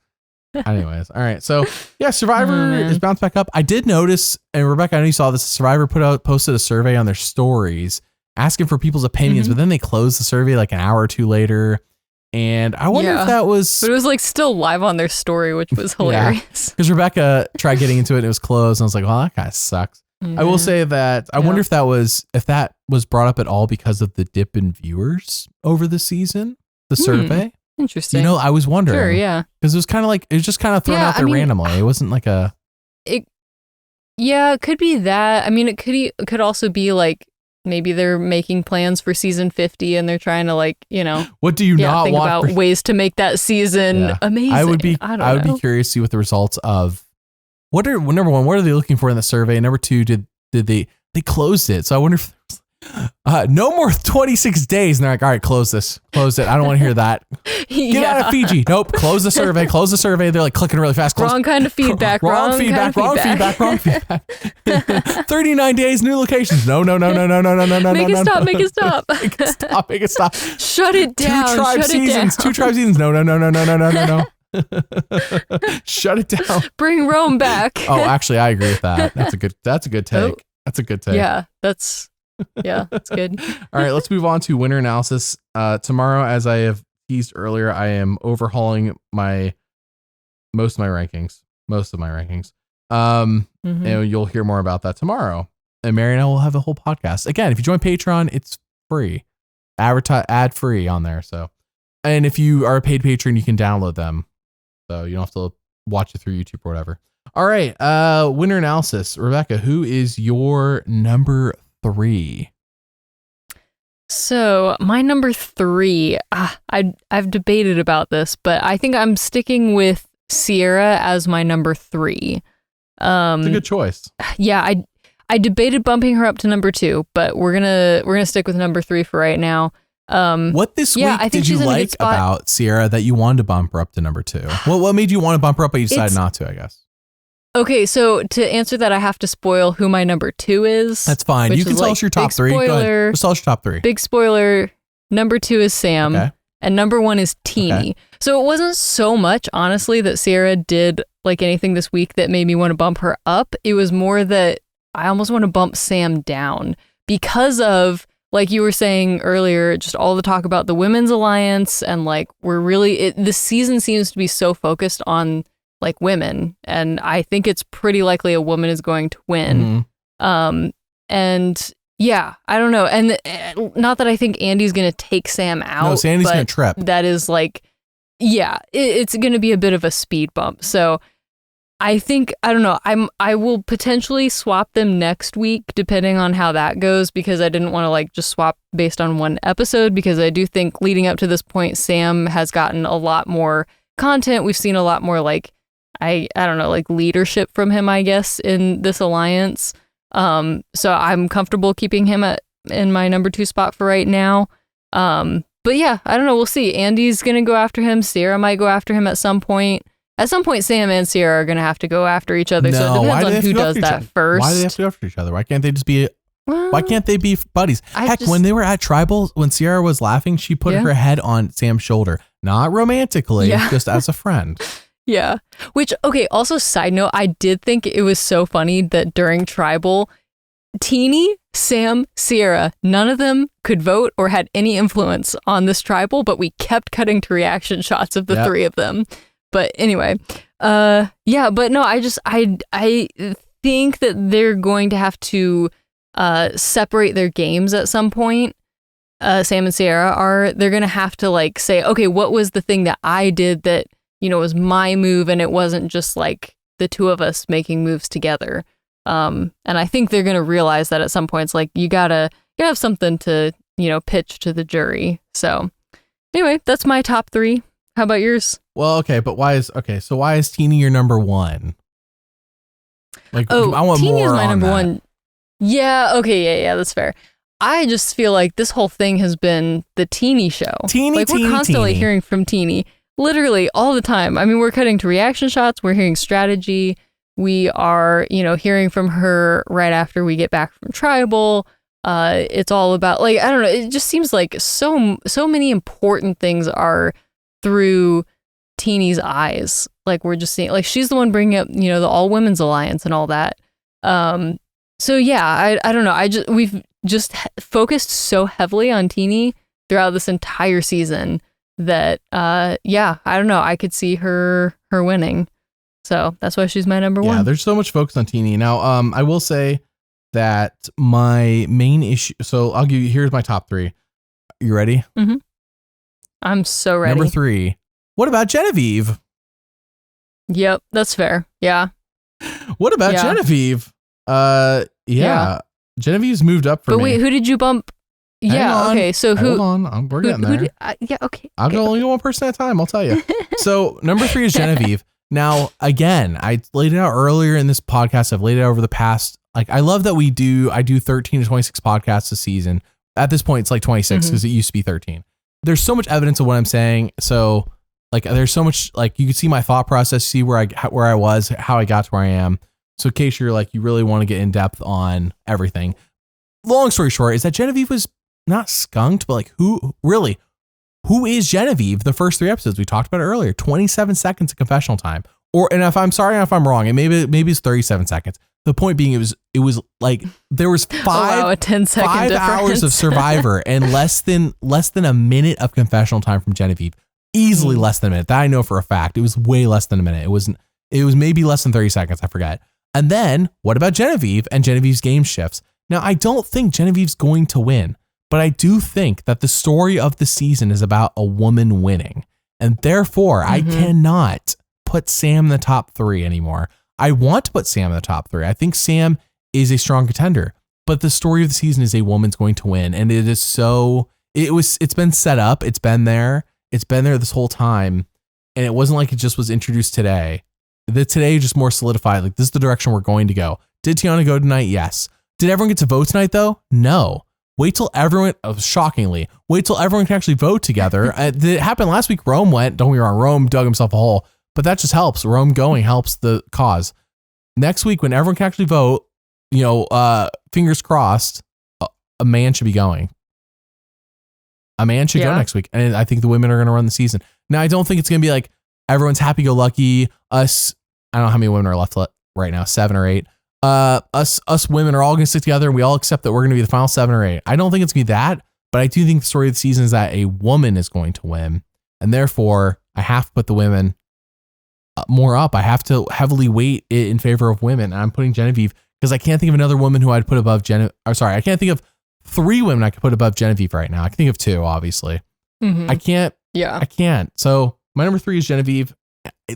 S1: Anyways. All right. So yeah, Survivor is bounced back up. I did notice, and Rebekah, I know you saw this, Survivor posted a survey on their stories asking for people's opinions, but then they closed the survey like an hour or two later. And I wonder if that was...
S2: But it was like still live on their story, which was hilarious.
S1: Because Rebekah tried getting into it and it was closed. And I was like, well, that kind of sucks. I will say that I wonder if that was brought up at all because of the dip in viewers over the season, the survey.
S2: Interesting.
S1: You know, I was wondering.
S2: Sure, yeah.
S1: Because it was kind of like, it was just kind of thrown out there randomly. It wasn't like a...
S2: It could be that. I mean, it could also be like, maybe they're making plans for season 50 and they're trying to like, you know,
S1: what do you not
S2: think
S1: want
S2: about ways to make that season amazing. I would be
S1: curious to see what the results of number one, what are they looking for in the survey? Number two, did they closed it. So I wonder if no more 26 days. And they're like, all right, close it. I don't want to hear that. Get out of Fiji. Nope. Close the survey. They're like clicking really fast.
S2: Wrong kind of feedback. Wrong feedback.
S1: 39 days, new locations. No.
S2: Make it stop.
S1: Make it stop.
S2: Shut it down.
S1: Two tribe seasons. No. Shut it down.
S2: Bring Rome back.
S1: Oh, actually, I agree with that. That's a good take.
S2: Oh.
S1: That's a good take.
S2: Yeah, that's good.
S1: All right, let's move on to winner analysis. Tomorrow, as I have teased earlier, I am overhauling most of my rankings. And you'll hear more about that tomorrow. And Mary and I will have a whole podcast. Again, if you join Patreon, it's free. Ad free on there. So, and if you are a paid patron, you can download them. So you don't have to watch it through YouTube or whatever. All right. Winner analysis. Rebekah, who is your number 3?
S2: So my number 3, I've debated about this, but I think I'm sticking with Sierra as my number 3. It's
S1: a good choice.
S2: Yeah, I debated bumping her up to number 2, but we're gonna stick with number 3 for right now.
S1: What this week did you like about Sierra that you wanted to bump her up to number 2? What made you want to bump her up, but you decided not to, I guess?
S2: Okay, so to answer that, I have to spoil who my number 2 is.
S1: That's fine. You can tell us your top 3. Go ahead. Just tell us your top 3.
S2: Big spoiler. Number 2 is Sam, and number 1 is Teeny. Okay. So it wasn't so much, honestly, that Sierra did like anything this week that made me want to bump her up. It was more that I almost want to bump Sam down because of, like you were saying earlier, just all the talk about the Women's Alliance and like this season seems to be so focused on like women, and I think it's pretty likely a woman is going to win. Mm-hmm. And yeah, I don't know. And not that I think Andy's going to take Sam out.
S1: No, Sandy's going to trip.
S2: That is like, yeah, it's going to be a bit of a speed bump. So I think, I don't know, I will potentially swap them next week depending on how that goes, because I didn't want to like just swap based on one episode, because I do think leading up to this point, Sam has gotten a lot more content. We've seen a lot more like, I don't know, like leadership from him, I guess, in this alliance. So I'm comfortable keeping him in my number 2 spot for right now. But yeah, I don't know. We'll see. Andy's going to go after him. Sierra might go after him at some point. At some point, Sam and Sierra are going to have to go after each other.
S1: No,
S2: so it depends on who does that first.
S1: Why do they have to go after each other? Why can't they just be... Why can't they be buddies? When they were at Tribal, when Sierra was laughing, she put her head on Sam's shoulder. Not romantically, just as a friend.
S2: Yeah. Which, okay, also side note, I did think it was so funny that during Tribal, Teeny, Sam, Sierra, none of them could vote or had any influence on this Tribal, but we kept cutting to reaction shots of the three of them. But anyway, but no, I think that they're going to have to separate their games at some point. Sam and Sierra they're going to have to like say, okay, what was the thing that I did that, was my move and it wasn't just like the two of us making moves together. And I think they're going to realize that at some point. It's like, you gotta have something to, pitch to the jury. So anyway, that's my top 3. How about yours?
S1: Well, okay, but why is Teeny your number 1? Like, I want
S2: Teeny
S1: more
S2: is my
S1: on
S2: number
S1: that.
S2: 1. Yeah, okay, yeah, that's fair. I just feel like this whole thing has been the Teeny show. We're constantly hearing from Teeny, literally all the time. I mean, we're cutting to reaction shots, we're hearing strategy, we are, hearing from her right after we get back from Tribal. It's all about, like, I don't know, it just seems like so many important things are through Teeny's eyes. Like, we're just seeing, like, she's the one bringing up, the All Women's Alliance and all that. So yeah, I don't know. We've just focused so heavily on Teeny throughout this entire season that, I don't know. I could see her winning. So that's why she's my number 1.
S1: Yeah, there's so much focus on Teeny. Now, I will say that my main issue, so I'll give you, here's my top 3. You ready?
S2: Mm-hmm. I'm so ready.
S1: Number 3. What about Genevieve?
S2: Yep, that's fair. Yeah.
S1: What about Genevieve? Genevieve's moved up for me.
S2: But wait, who did you bump? Okay, so who?
S1: Hold on, we're getting there.
S2: Okay.
S1: I'll go only one person at a time, I'll tell you. So number 3 is Genevieve. Now, again, I laid it out earlier in this podcast. I've laid it out over the past, like, I love that I do 13 to 26 podcasts a season. At this point, it's like 26 because it used to be 13. There's so much evidence of what I'm saying. So, like, there's so much, like, you can see my thought process, see where I was, how I got to where I am. So in case you're like, you really want to get in depth on everything. Long story short is that Genevieve was not skunked, but like, who is Genevieve? The first 3 episodes we talked about it earlier, 27 seconds of confessional time. And if I'm sorry, if I'm wrong, and maybe it's 37 seconds. The point being, it was like there was 5 hours of Survivor and less than a minute of confessional time from Genevieve. Easily less than a minute. That I know for a fact. It was way less than a minute. It was maybe less than 30 seconds. I forget. And then what about Genevieve and Genevieve's game shifts? Now, I don't think Genevieve's going to win, but I do think that the story of the season is about a woman winning. And therefore, I cannot put Sam in the top 3 anymore. I want to put Sam in the top 3. I think Sam is a strong contender, but the story of the season is a woman's going to win. And it is it's been set up. It's been there. It's been there this whole time. And it wasn't like it just was introduced today. Today just more solidified. Like, this is the direction we're going to go. Did Tiana go tonight? Yes. Did everyone get to vote tonight though? No. Wait till everyone, shockingly, wait till everyone can actually vote together. It happened last week. Rome went, don't get me wrong, Rome dug himself a hole, but that just helps. Rome going helps the cause. Next week, when everyone can actually vote, fingers crossed, a man should be going. A man should go next week. And I think the women are going to run the season. Now, I don't think it's going to be like everyone's happy-go-lucky. Us, I don't know how many women are left right now, 7 or 8. Us women are all going to stick together and we all accept that we're going to be the final 7 or 8. I don't think it's going to be that, but I do think the story of the season is that a woman is going to win. And therefore, I have to put the women more up. I have to heavily weight it in favor of women. And I'm putting Genevieve because I can't think of another woman who I'd put above I can't think of 3 women I could put above Genevieve right now. I can think of 2, obviously. I can't. Yeah. I can't. So my number 3 is Genevieve.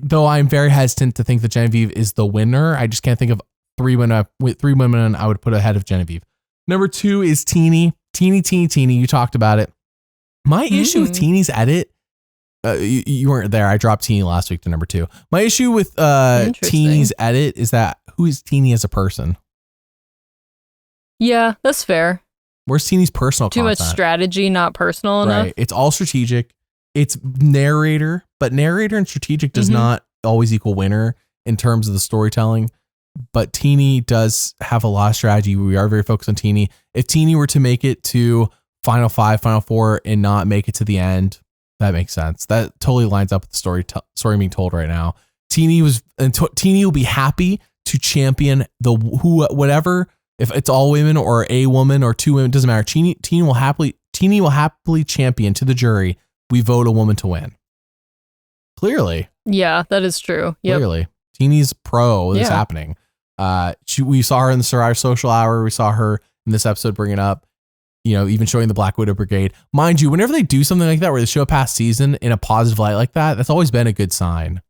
S1: Though I'm very hesitant to think that Genevieve is the winner. I just can't think of 3 women I would put ahead of Genevieve. Number 2 is Teeny. Teeny. You talked about it. My issue with Teeny's edit, you weren't there. I dropped Teeny last week to number 2. My issue with Teeny's edit is that who is Teeny as a person?
S2: Yeah, that's fair.
S1: Where's Teeny's personal content?
S2: Too much strategy, not personal enough.
S1: Right. It's all strategic. It's narrator, but narrator and strategic does not always equal winner in terms of the storytelling. But Teenie does have a lot of strategy. We are very focused on Teenie. If Teenie were to make it to Final 5, Final 4, and not make it to the end, that makes sense. That totally lines up with the story being told right now. Teenie will be happy to champion whatever. If it's all women or a woman or two women, doesn't matter. Teenie will happily champion to the jury. We vote a woman to win. Clearly.
S2: Yeah, that is true. Yep.
S1: Clearly. Teenie's pro is happening. We saw her in the Survivor Social Hour. We saw her in this episode bringing up, even showing the Black Widow Brigade. Mind you, whenever they do something like that, where they show a past season in a positive light like that, that's always been a good sign.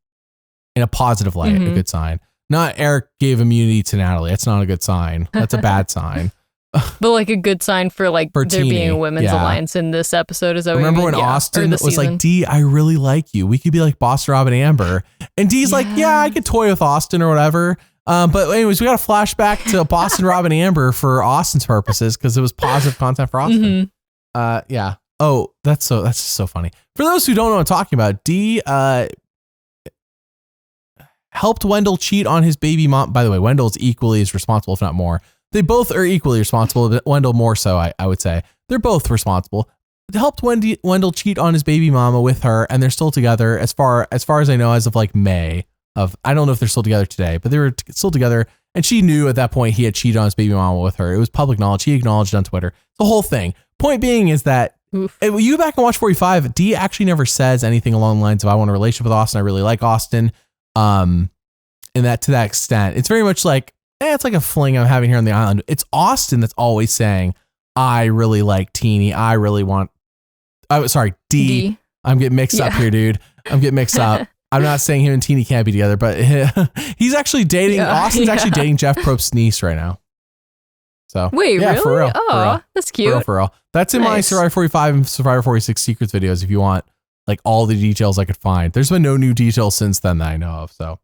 S1: In a positive light, a good sign. Not Eric gave immunity to Natalie. That's not a good sign. That's a bad sign.
S2: But like a good sign for there Teenie, being a women's alliance in this episode. Is that
S1: remember when Austin was like, D, I really like you. We could be like Boston Rob and Amber. And D's like, yeah, I could toy with Austin or whatever. But anyways, we got a flashback to Boston Rob and Amber for Austin's purposes because it was positive content for Austin. Yeah. Oh, that's so funny. For those who don't know what I'm talking about, D helped Wendell cheat on his baby mom. By the way, Wendell's equally as responsible, if not more. They both are equally responsible, but Wendell more so, I would say. They're both responsible. It helped Wendell cheat on his baby mama with her, and they're still together as far as I know, as of May. I don't know if they're still together today, but they were still together, and she knew at that point he had cheated on his baby mama with her. It was public knowledge. He acknowledged it on Twitter. The whole thing. Point being is that if you go back and watch 45, Dee actually never says anything along the lines of I want a relationship with Austin. I really like Austin. And that to that extent, it's very much like, it's like a fling I'm having here on the island. It's Austin that's always saying, I really like Teenie. I really want, D. I'm getting mixed up here, dude. I'm getting mixed up. I'm not saying him and Teenie can't be together, but he's actually dating, Austin's actually dating Jeff Probst's niece right now. So
S2: wait, really?
S1: For real.
S2: Oh, that's cute.
S1: For real. That's in my Survivor 45 and Survivor 46 secrets videos if you want all the details I could find. There's been no new details since then that I know of, so.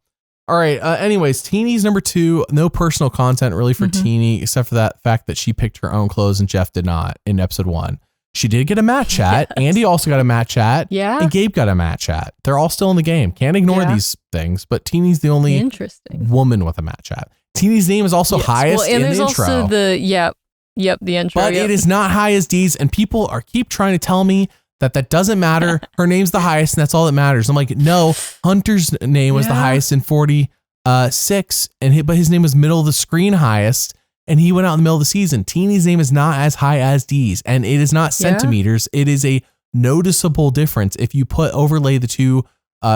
S1: All right. Anyways, Teenie's number 2. No personal content really for Teenie, except for that fact that she picked her own clothes and Jeff did not in episode 1. She did get a mat chat. Yes. Andy also got a mat chat. Yeah. And Gabe got a mat chat. They're all still in the game. Can't ignore these things, but Teenie's the only woman with a mat chat. Teenie's name is also highest in the intro. And there's also
S2: the intro.
S1: But it is not high as Dee's, and people keep trying to tell me that doesn't matter. Her name's the highest, and that's all that matters. I'm like, no, Hunter's name was the highest in 46, but his name was middle of the screen highest, and he went out in the middle of the season. Teenie's name is not as high as Dee's, and it is not centimeters. It is a noticeable difference. If you overlay the two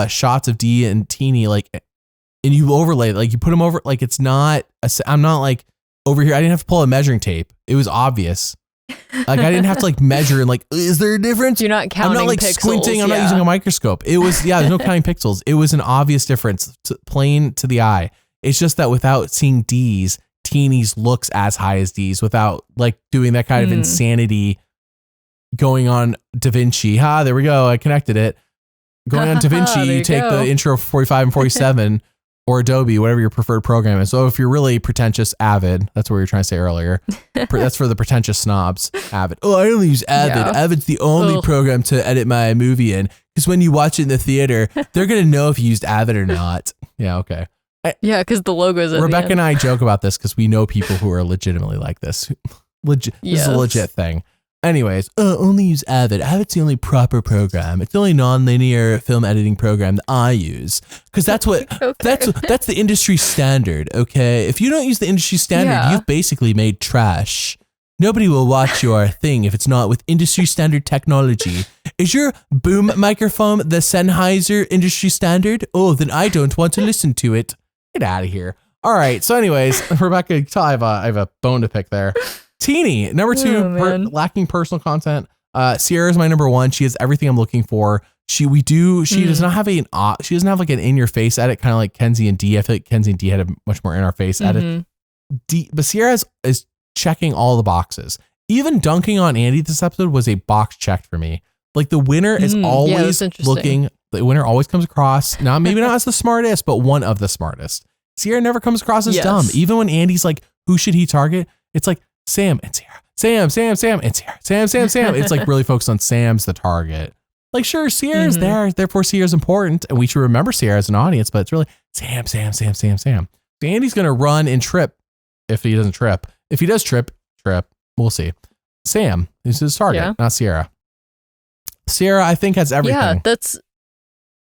S1: shots of Dee and Teenie, and you overlay, you put them over, it's not, I'm not over here. I didn't have to pull a measuring tape. It was obvious. I didn't have to measure and is there a difference?
S2: You're not counting.
S1: I'm not
S2: pixels,
S1: squinting. I'm not using a microscope. It was there's no counting pixels. It was an obvious difference, plain to the eye. It's just that without seeing D's, Teenie's looks as high as D's without doing that kind of insanity going on DaVinci. There we go. I connected it. Going on DaVinci, you take the intro 45 and 47. Or Adobe, whatever your preferred program is. So if you're really pretentious, Avid, that's what we were trying to say earlier. That's for the pretentious snobs, Avid. Oh, I only use Avid. Yeah. Avid's the only program to edit my movie in. Because when you watch it in the theater, they're going to know if you used Avid or not. Yeah, okay.
S2: Because the logo's at
S1: Rebekah and I joke about this because we know people who are legitimately like this. This is a legit thing. Anyways, only use Avid. Avid's the only proper program. It's the only non-linear film editing program that I use. Because that's what that's the industry standard, okay? If you don't use the industry standard, you've basically made trash. Nobody will watch your thing if it's not with industry standard technology. Is your boom microphone the Sennheiser industry standard? Oh, then I don't want to listen to it. Get out of here. All right. So anyways, Rebekah, I have a bone to pick there. Teenie, number 2, lacking personal content. Sierra's my number 1. She has everything I'm looking for. She does not have she doesn't have an in your face edit, kind of like Kenzie and Dee. I feel like Kenzie and Dee had a much more in our face edit. But Sierra is checking all the boxes. Even dunking on Andy this episode was a box checked for me. The winner is always looking. The winner always comes across maybe not as the smartest, but one of the smartest. Sierra never comes across as dumb. Even when Andy's like, who should he target? It's like Sam and Sierra. Sam and Sierra. Sam. It's really focused on Sam's the target. Like, sure, Sierra's there, therefore Sierra's important, and we should remember Sierra as an audience, but it's really Sam. So Andy's going to run and trip if he doesn't trip. If he does trip, we'll see. Sam is his target, not Sierra. Sierra, I think, has everything.
S2: Yeah,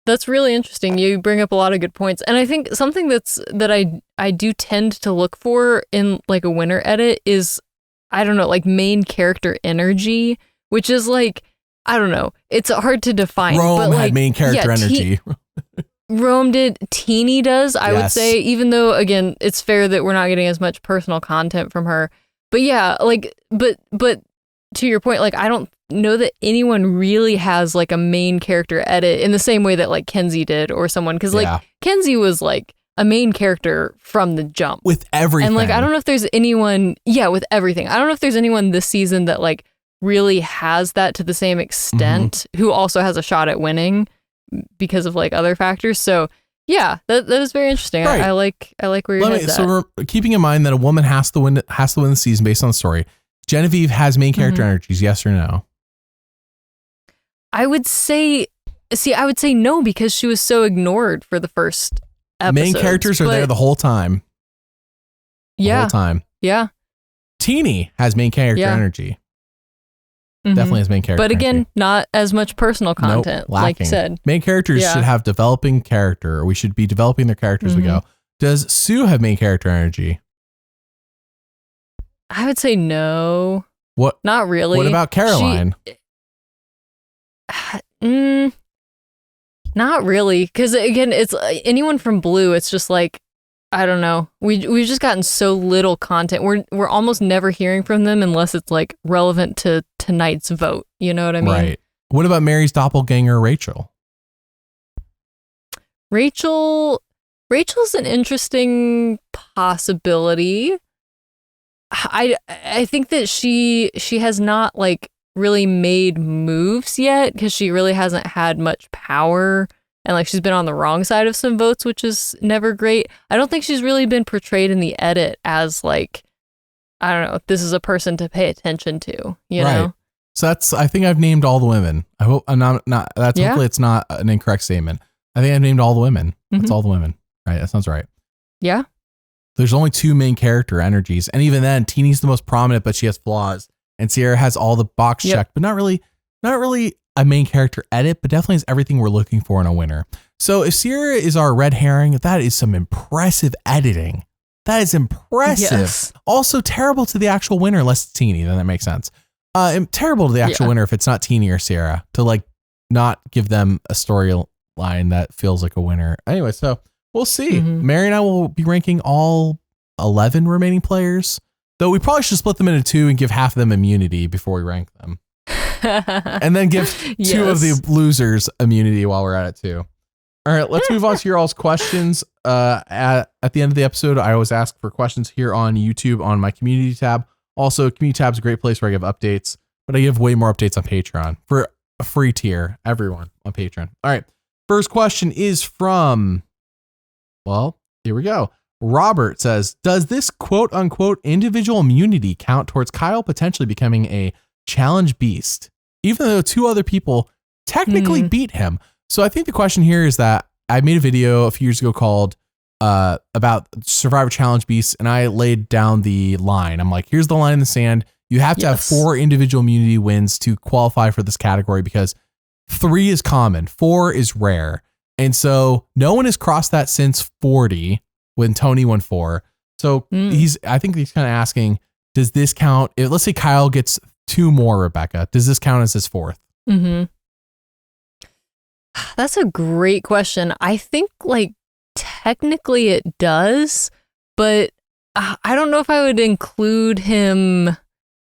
S2: that's really interesting. You bring up a lot of good points. And I think something that I do tend to look for in like a winner edit is, I don't know, like main character energy, which is like, I don't know. It's hard to define.
S1: Rome
S2: but like,
S1: had main character energy.
S2: Rome did. Teeny does, I would say, even though, again, it's fair that we're not getting as much personal content from her. But yeah, like, but to your point, like, I don't know that anyone really has like a main character edit in the same way that like Kenzie did or someone. Because like Kenzie was like a main character from the jump.
S1: With everything.
S2: And like, I don't know if there's anyone, with everything. I don't know if there's anyone this season that like really has that to the same extent who also has a shot at winning because of like other factors. So yeah, that is very interesting.
S1: Right.
S2: I like where you're at.
S1: So we're keeping in mind that a woman has to win the season based on the story. Genevieve has main character energies, yes or no?
S2: I would say no, because she was so ignored for the first episode.
S1: Main characters are there the whole time. The whole time.
S2: Yeah.
S1: Teeny has main character energy. Definitely has main character.
S2: But again, not as much personal content, like you said.
S1: Main characters should have developing character, or we should be developing their characters as we go. Does Sue have main character energy?
S2: I would say no.
S1: What?
S2: Not really.
S1: What about Caroline?
S2: Not really, because again, it's anyone from Blue. It's just like, I don't know. We've just gotten so little content. We're almost never hearing from them unless it's like relevant to tonight's vote. You know what I mean?
S1: Right. What about Mary's doppelganger, Rachel?
S2: Rachel's an interesting possibility. I think that she has not like really made moves yet because she really hasn't had much power, and like she's been on the wrong side of some votes, which is never great. I don't think she's really been portrayed in the edit as like, I don't know, this is a person to pay attention to, you know?
S1: So I think I've named all the women. I hope I'm not hopefully it's not an incorrect statement. I think I've named all the women. That's all the women. Right. That sounds right.
S2: Yeah.
S1: There's only 2 main character energies. And even then, Teeny's the most prominent, but she has flaws. And Sierra has all the box checked, but not really a main character edit, but definitely is everything we're looking for in a winner. So if Sierra is our red herring, that is some impressive editing. That is impressive. Yes. Also terrible to the actual winner, unless it's Teeny, then that makes sense. Terrible to the actual winner if it's not Teeny or Sierra, to like not give them a storyline that feels like a winner. Anyway, so we'll see. Mary and I will be ranking all 11 remaining players, though we probably should split them into 2 and give half of them immunity before we rank them. And then give 2 of the losers immunity while we're at it too. All right, let's move on to your all's questions. At the end of the episode, I always ask for questions here on YouTube on my community tab. Also, community tab is a great place where I give updates, but I give way more updates on Patreon for a free tier, everyone on Patreon. All right, first question is from, well, here we go. Robert says, does this quote unquote individual immunity count towards Kyle potentially becoming a challenge beast, even though 2 other people technically beat him? So I think the question here is that I made a video a few years ago called about Survivor Challenge Beasts, and I laid down the line. I'm like, here's the line in the sand. You have to have 4 individual immunity wins to qualify for this category because 3 is common, 4 is rare. And so no one has crossed that since 40 when Tony won 4. So I think he's kind of asking, does this count? Let's say Kyle gets 2 more, Rebekah. Does this count as his 4th?
S2: That's a great question. I think like technically it does, but I don't know if I would include him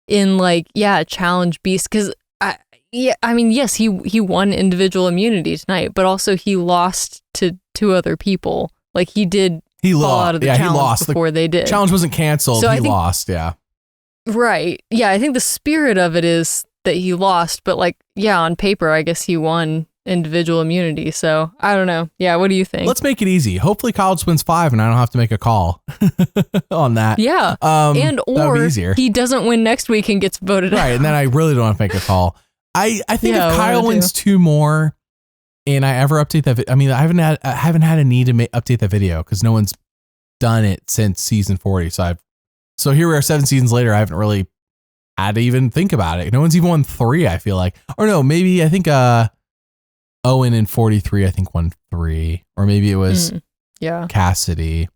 S2: in like, challenge beast. Cause yes, he won individual immunity tonight, but also he lost to 2 other people. Like he fall out of the challenge he lost before they did.
S1: Challenge wasn't canceled. So he lost. Yeah.
S2: Right. Yeah. I think the spirit of it is that he lost, but like, on paper, I guess he won individual immunity. So I don't know. Yeah. What do you think?
S1: Let's make it easy. Hopefully Kyle just wins 5 and I don't have to make a call on that.
S2: Yeah. Or he doesn't win next week and gets voted out.
S1: Right. And then I really don't have to make a call. I think if Kyle wins 2 more and I ever update that, I mean, I haven't had a need to update that video because no one's done it since season 40. So here we are 7 seasons later. I haven't really had to even think about it. No one's even won 3, I feel like. Or no, maybe I think Owen in 43, I think won 3. Or maybe it was Cassidy.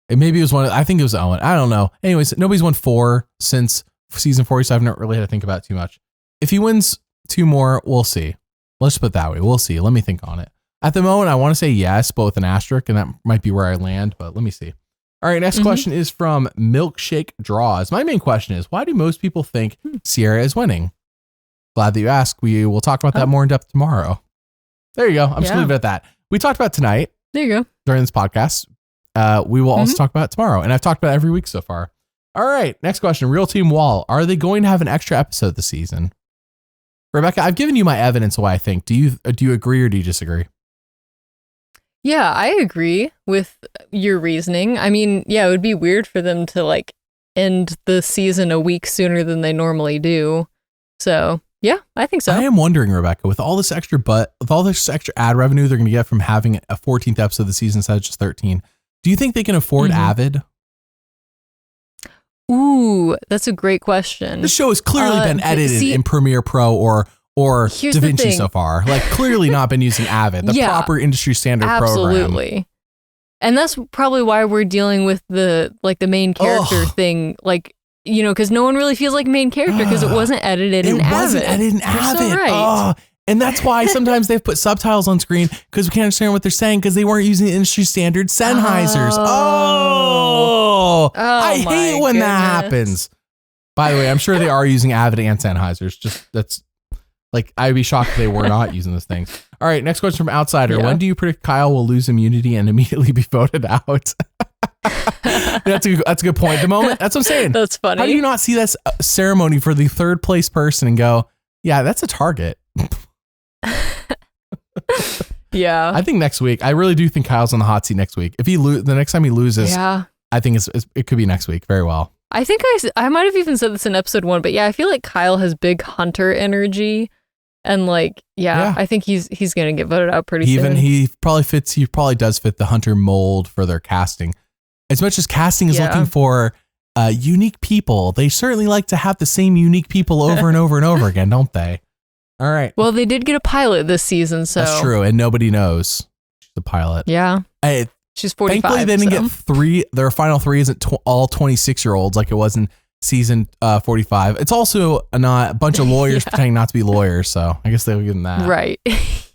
S1: And maybe it was I think it was Owen. I don't know. Anyways, nobody's won 4 since season 40, so I've not really had to think about it too much. If he wins 2 more, we'll see. Let's put it that way. We'll see. Let me think on it. At the moment, I want to say yes, but with an asterisk, and that might be where I land, but let me see. All right, next question is from Milkshake Draws. My main question is, why do most people think Sierra is winning? Glad that you asked. We will talk about that more in depth tomorrow. There you go. I'm just going to leave it at that. We talked about tonight.
S2: There you go.
S1: During this podcast. We will also talk about it tomorrow, and I've talked about it every week so far. All right, next question. Real Team Wall. Are they going to have an extra episode this season? Rebekah, I've given you my evidence of why I think. Do you agree or do you disagree?
S2: Yeah, I agree with your reasoning. I mean, yeah, it would be weird for them to like end the season a week sooner than they normally do. So, yeah, I think so.
S1: I am wondering, Rebekah, with all this extra ad revenue they're going to get from having a 14th episode of the season instead of just 13, do you think they can afford Avid?
S2: Ooh, that's a great question.
S1: This show has clearly been edited in Premiere Pro or DaVinci so far. Like, clearly not been using Avid, the proper industry standard program.
S2: Absolutely. And that's probably why we're dealing with the main character thing. Like, you know, because no one really feels like main character because it wasn't edited in Avid. It wasn't edited in Avid. So right.
S1: And that's why sometimes they've put subtitles on screen because we can't understand what they're saying because they weren't using the industry standard Sennheisers. I hate when that happens. By the way, I'm sure they are using Avid and Sennheisers. Just that's like, I'd be shocked if they were not using those things. All right, next question from Outsider. When do you predict Kyle will lose immunity and immediately be voted out? That's a good point. The moment, that's what I'm saying.
S2: That's funny.
S1: How do you not see this ceremony for the 3rd place person and go, yeah, that's a target?
S2: Yeah,
S1: I think next week. I really do think Kyle's on the hot seat next week. If he the next time he loses, I think it could be next week. Very well.
S2: I think I might have even said this in episode 1, but yeah, I feel like Kyle has big hunter energy, and like I think he's gonna get voted out pretty soon. He
S1: probably does fit the hunter mold for their casting. As much as casting is looking for unique people, they certainly like to have the same unique people over and over and over again, don't they? All right.
S2: Well, they did get a pilot this season, so
S1: that's true, and nobody knows she's the pilot.
S2: Yeah, she's 45.
S1: Thankfully, they didn't get 3. Their final 3 isn't all 26-year-olds like it was in season 45. It's also not a bunch of lawyers pretending not to be lawyers, so I guess they'll give them that.
S2: Right.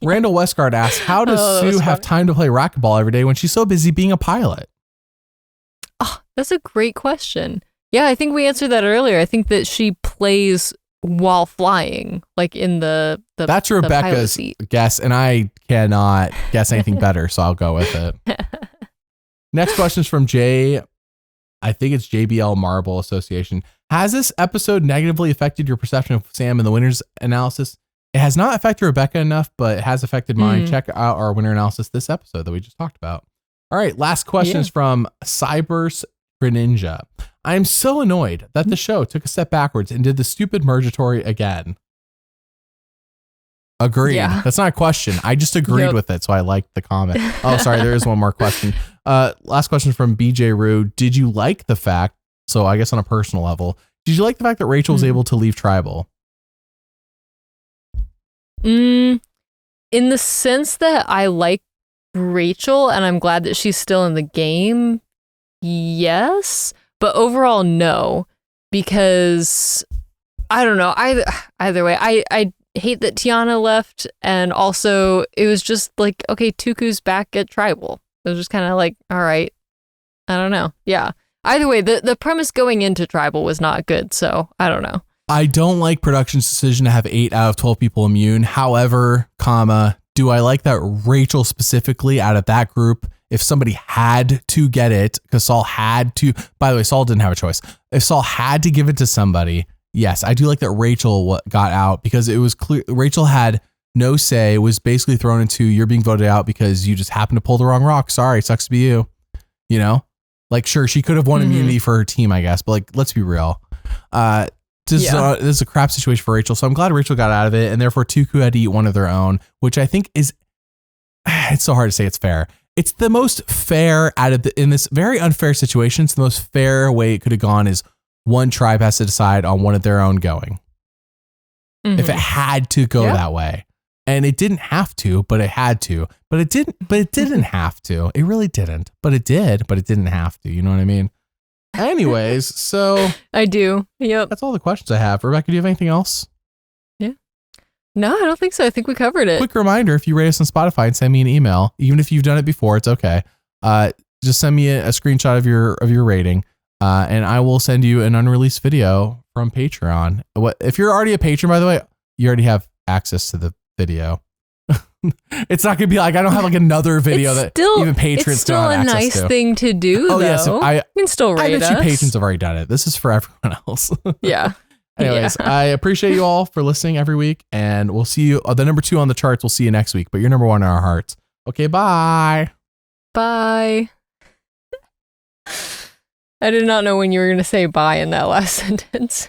S1: Randall Westgard asks, "How does Sue have time to play racquetball every day when she's so busy being a pilot?"
S2: Oh, that's a great question. Yeah, I think we answered that earlier. I think that she plays while flying, like in the
S1: that's Rebekah's guess, and I cannot guess anything better, so I'll go with it. Next question is from Jay. I think it's JBL Marble Association. Has this episode negatively affected your perception of Sam in the winners analysis? It has not affected Rebekah enough, but it has affected mine. Check out our winner analysis this episode that we just talked about. All right, last question is from Cybers Greninja. I am so annoyed that the show took a step backwards and did the stupid Mergatory again. Agreed. Yeah. That's not a question. I just agreed with it, so I liked the comment. Oh, sorry, there is one more question. Last question from BJ Rue. Did you like the fact, so I guess on a personal level, did you like the fact that Rachel was able to leave Tribal?
S2: In the sense that I like Rachel and I'm glad that she's still in the game, yes. But overall, no, because I don't know. Either way, I hate that Tiana left, and also it was just like, okay, Tuku's back at Tribal. It was just kind of like, all right, I don't know. Yeah. Either way, the premise going into Tribal was not good, so I don't know.
S1: I don't like production's decision to have 8 out of 12 people immune. However, do I like that Rachel specifically out of that group? If somebody had to get it, because Saul had to, by the way, Saul didn't have a choice. If Saul had to give it to somebody, yes, I do like that Rachel got out because it was clear. Rachel had no say, was basically thrown into, you're being voted out because you just happened to pull the wrong rock. Sorry, sucks to be you. You know, like, sure, she could have won immunity for her team, I guess, but like, let's be real. this is a crap situation for Rachel. So I'm glad Rachel got out of it, and therefore Tuku had to eat one of their own, which I think is, it's so hard to say it's fair. It's the most fair in this very unfair situation. It's the most fair way it could have gone is one tribe has to decide on one of their own going. Mm-hmm. If it had to go that way. And it didn't have to, but it had to. But it didn't have to. It really didn't. But it did, but it didn't have to. You know what I mean? Anyways, so
S2: I do. Yep.
S1: That's all the questions I have. Rebekah, do you have anything else?
S2: Yeah. No, I don't think so. I think we covered it.
S1: Quick reminder, if you rate us on Spotify and send me an email, even if you've done it before, it's okay. Just send me a screenshot of your rating. And I will send you an unreleased video from Patreon. If you're already a patron, by the way, you already have access to the video. It's not gonna be like I don't have like another video even patrons don't have access to. It's
S2: still a nice thing to do.
S1: Oh
S2: though.
S1: yes,
S2: you can still rate us.
S1: I bet you patrons have already done it. This is for everyone else.
S2: Yeah.
S1: Anyways, I appreciate you all for listening every week, and we'll see you. The number 2 on the charts. We'll see you next week, but you're number 1 in our hearts. Okay, bye.
S2: Bye. I did not know when you were going to say bye in that last sentence.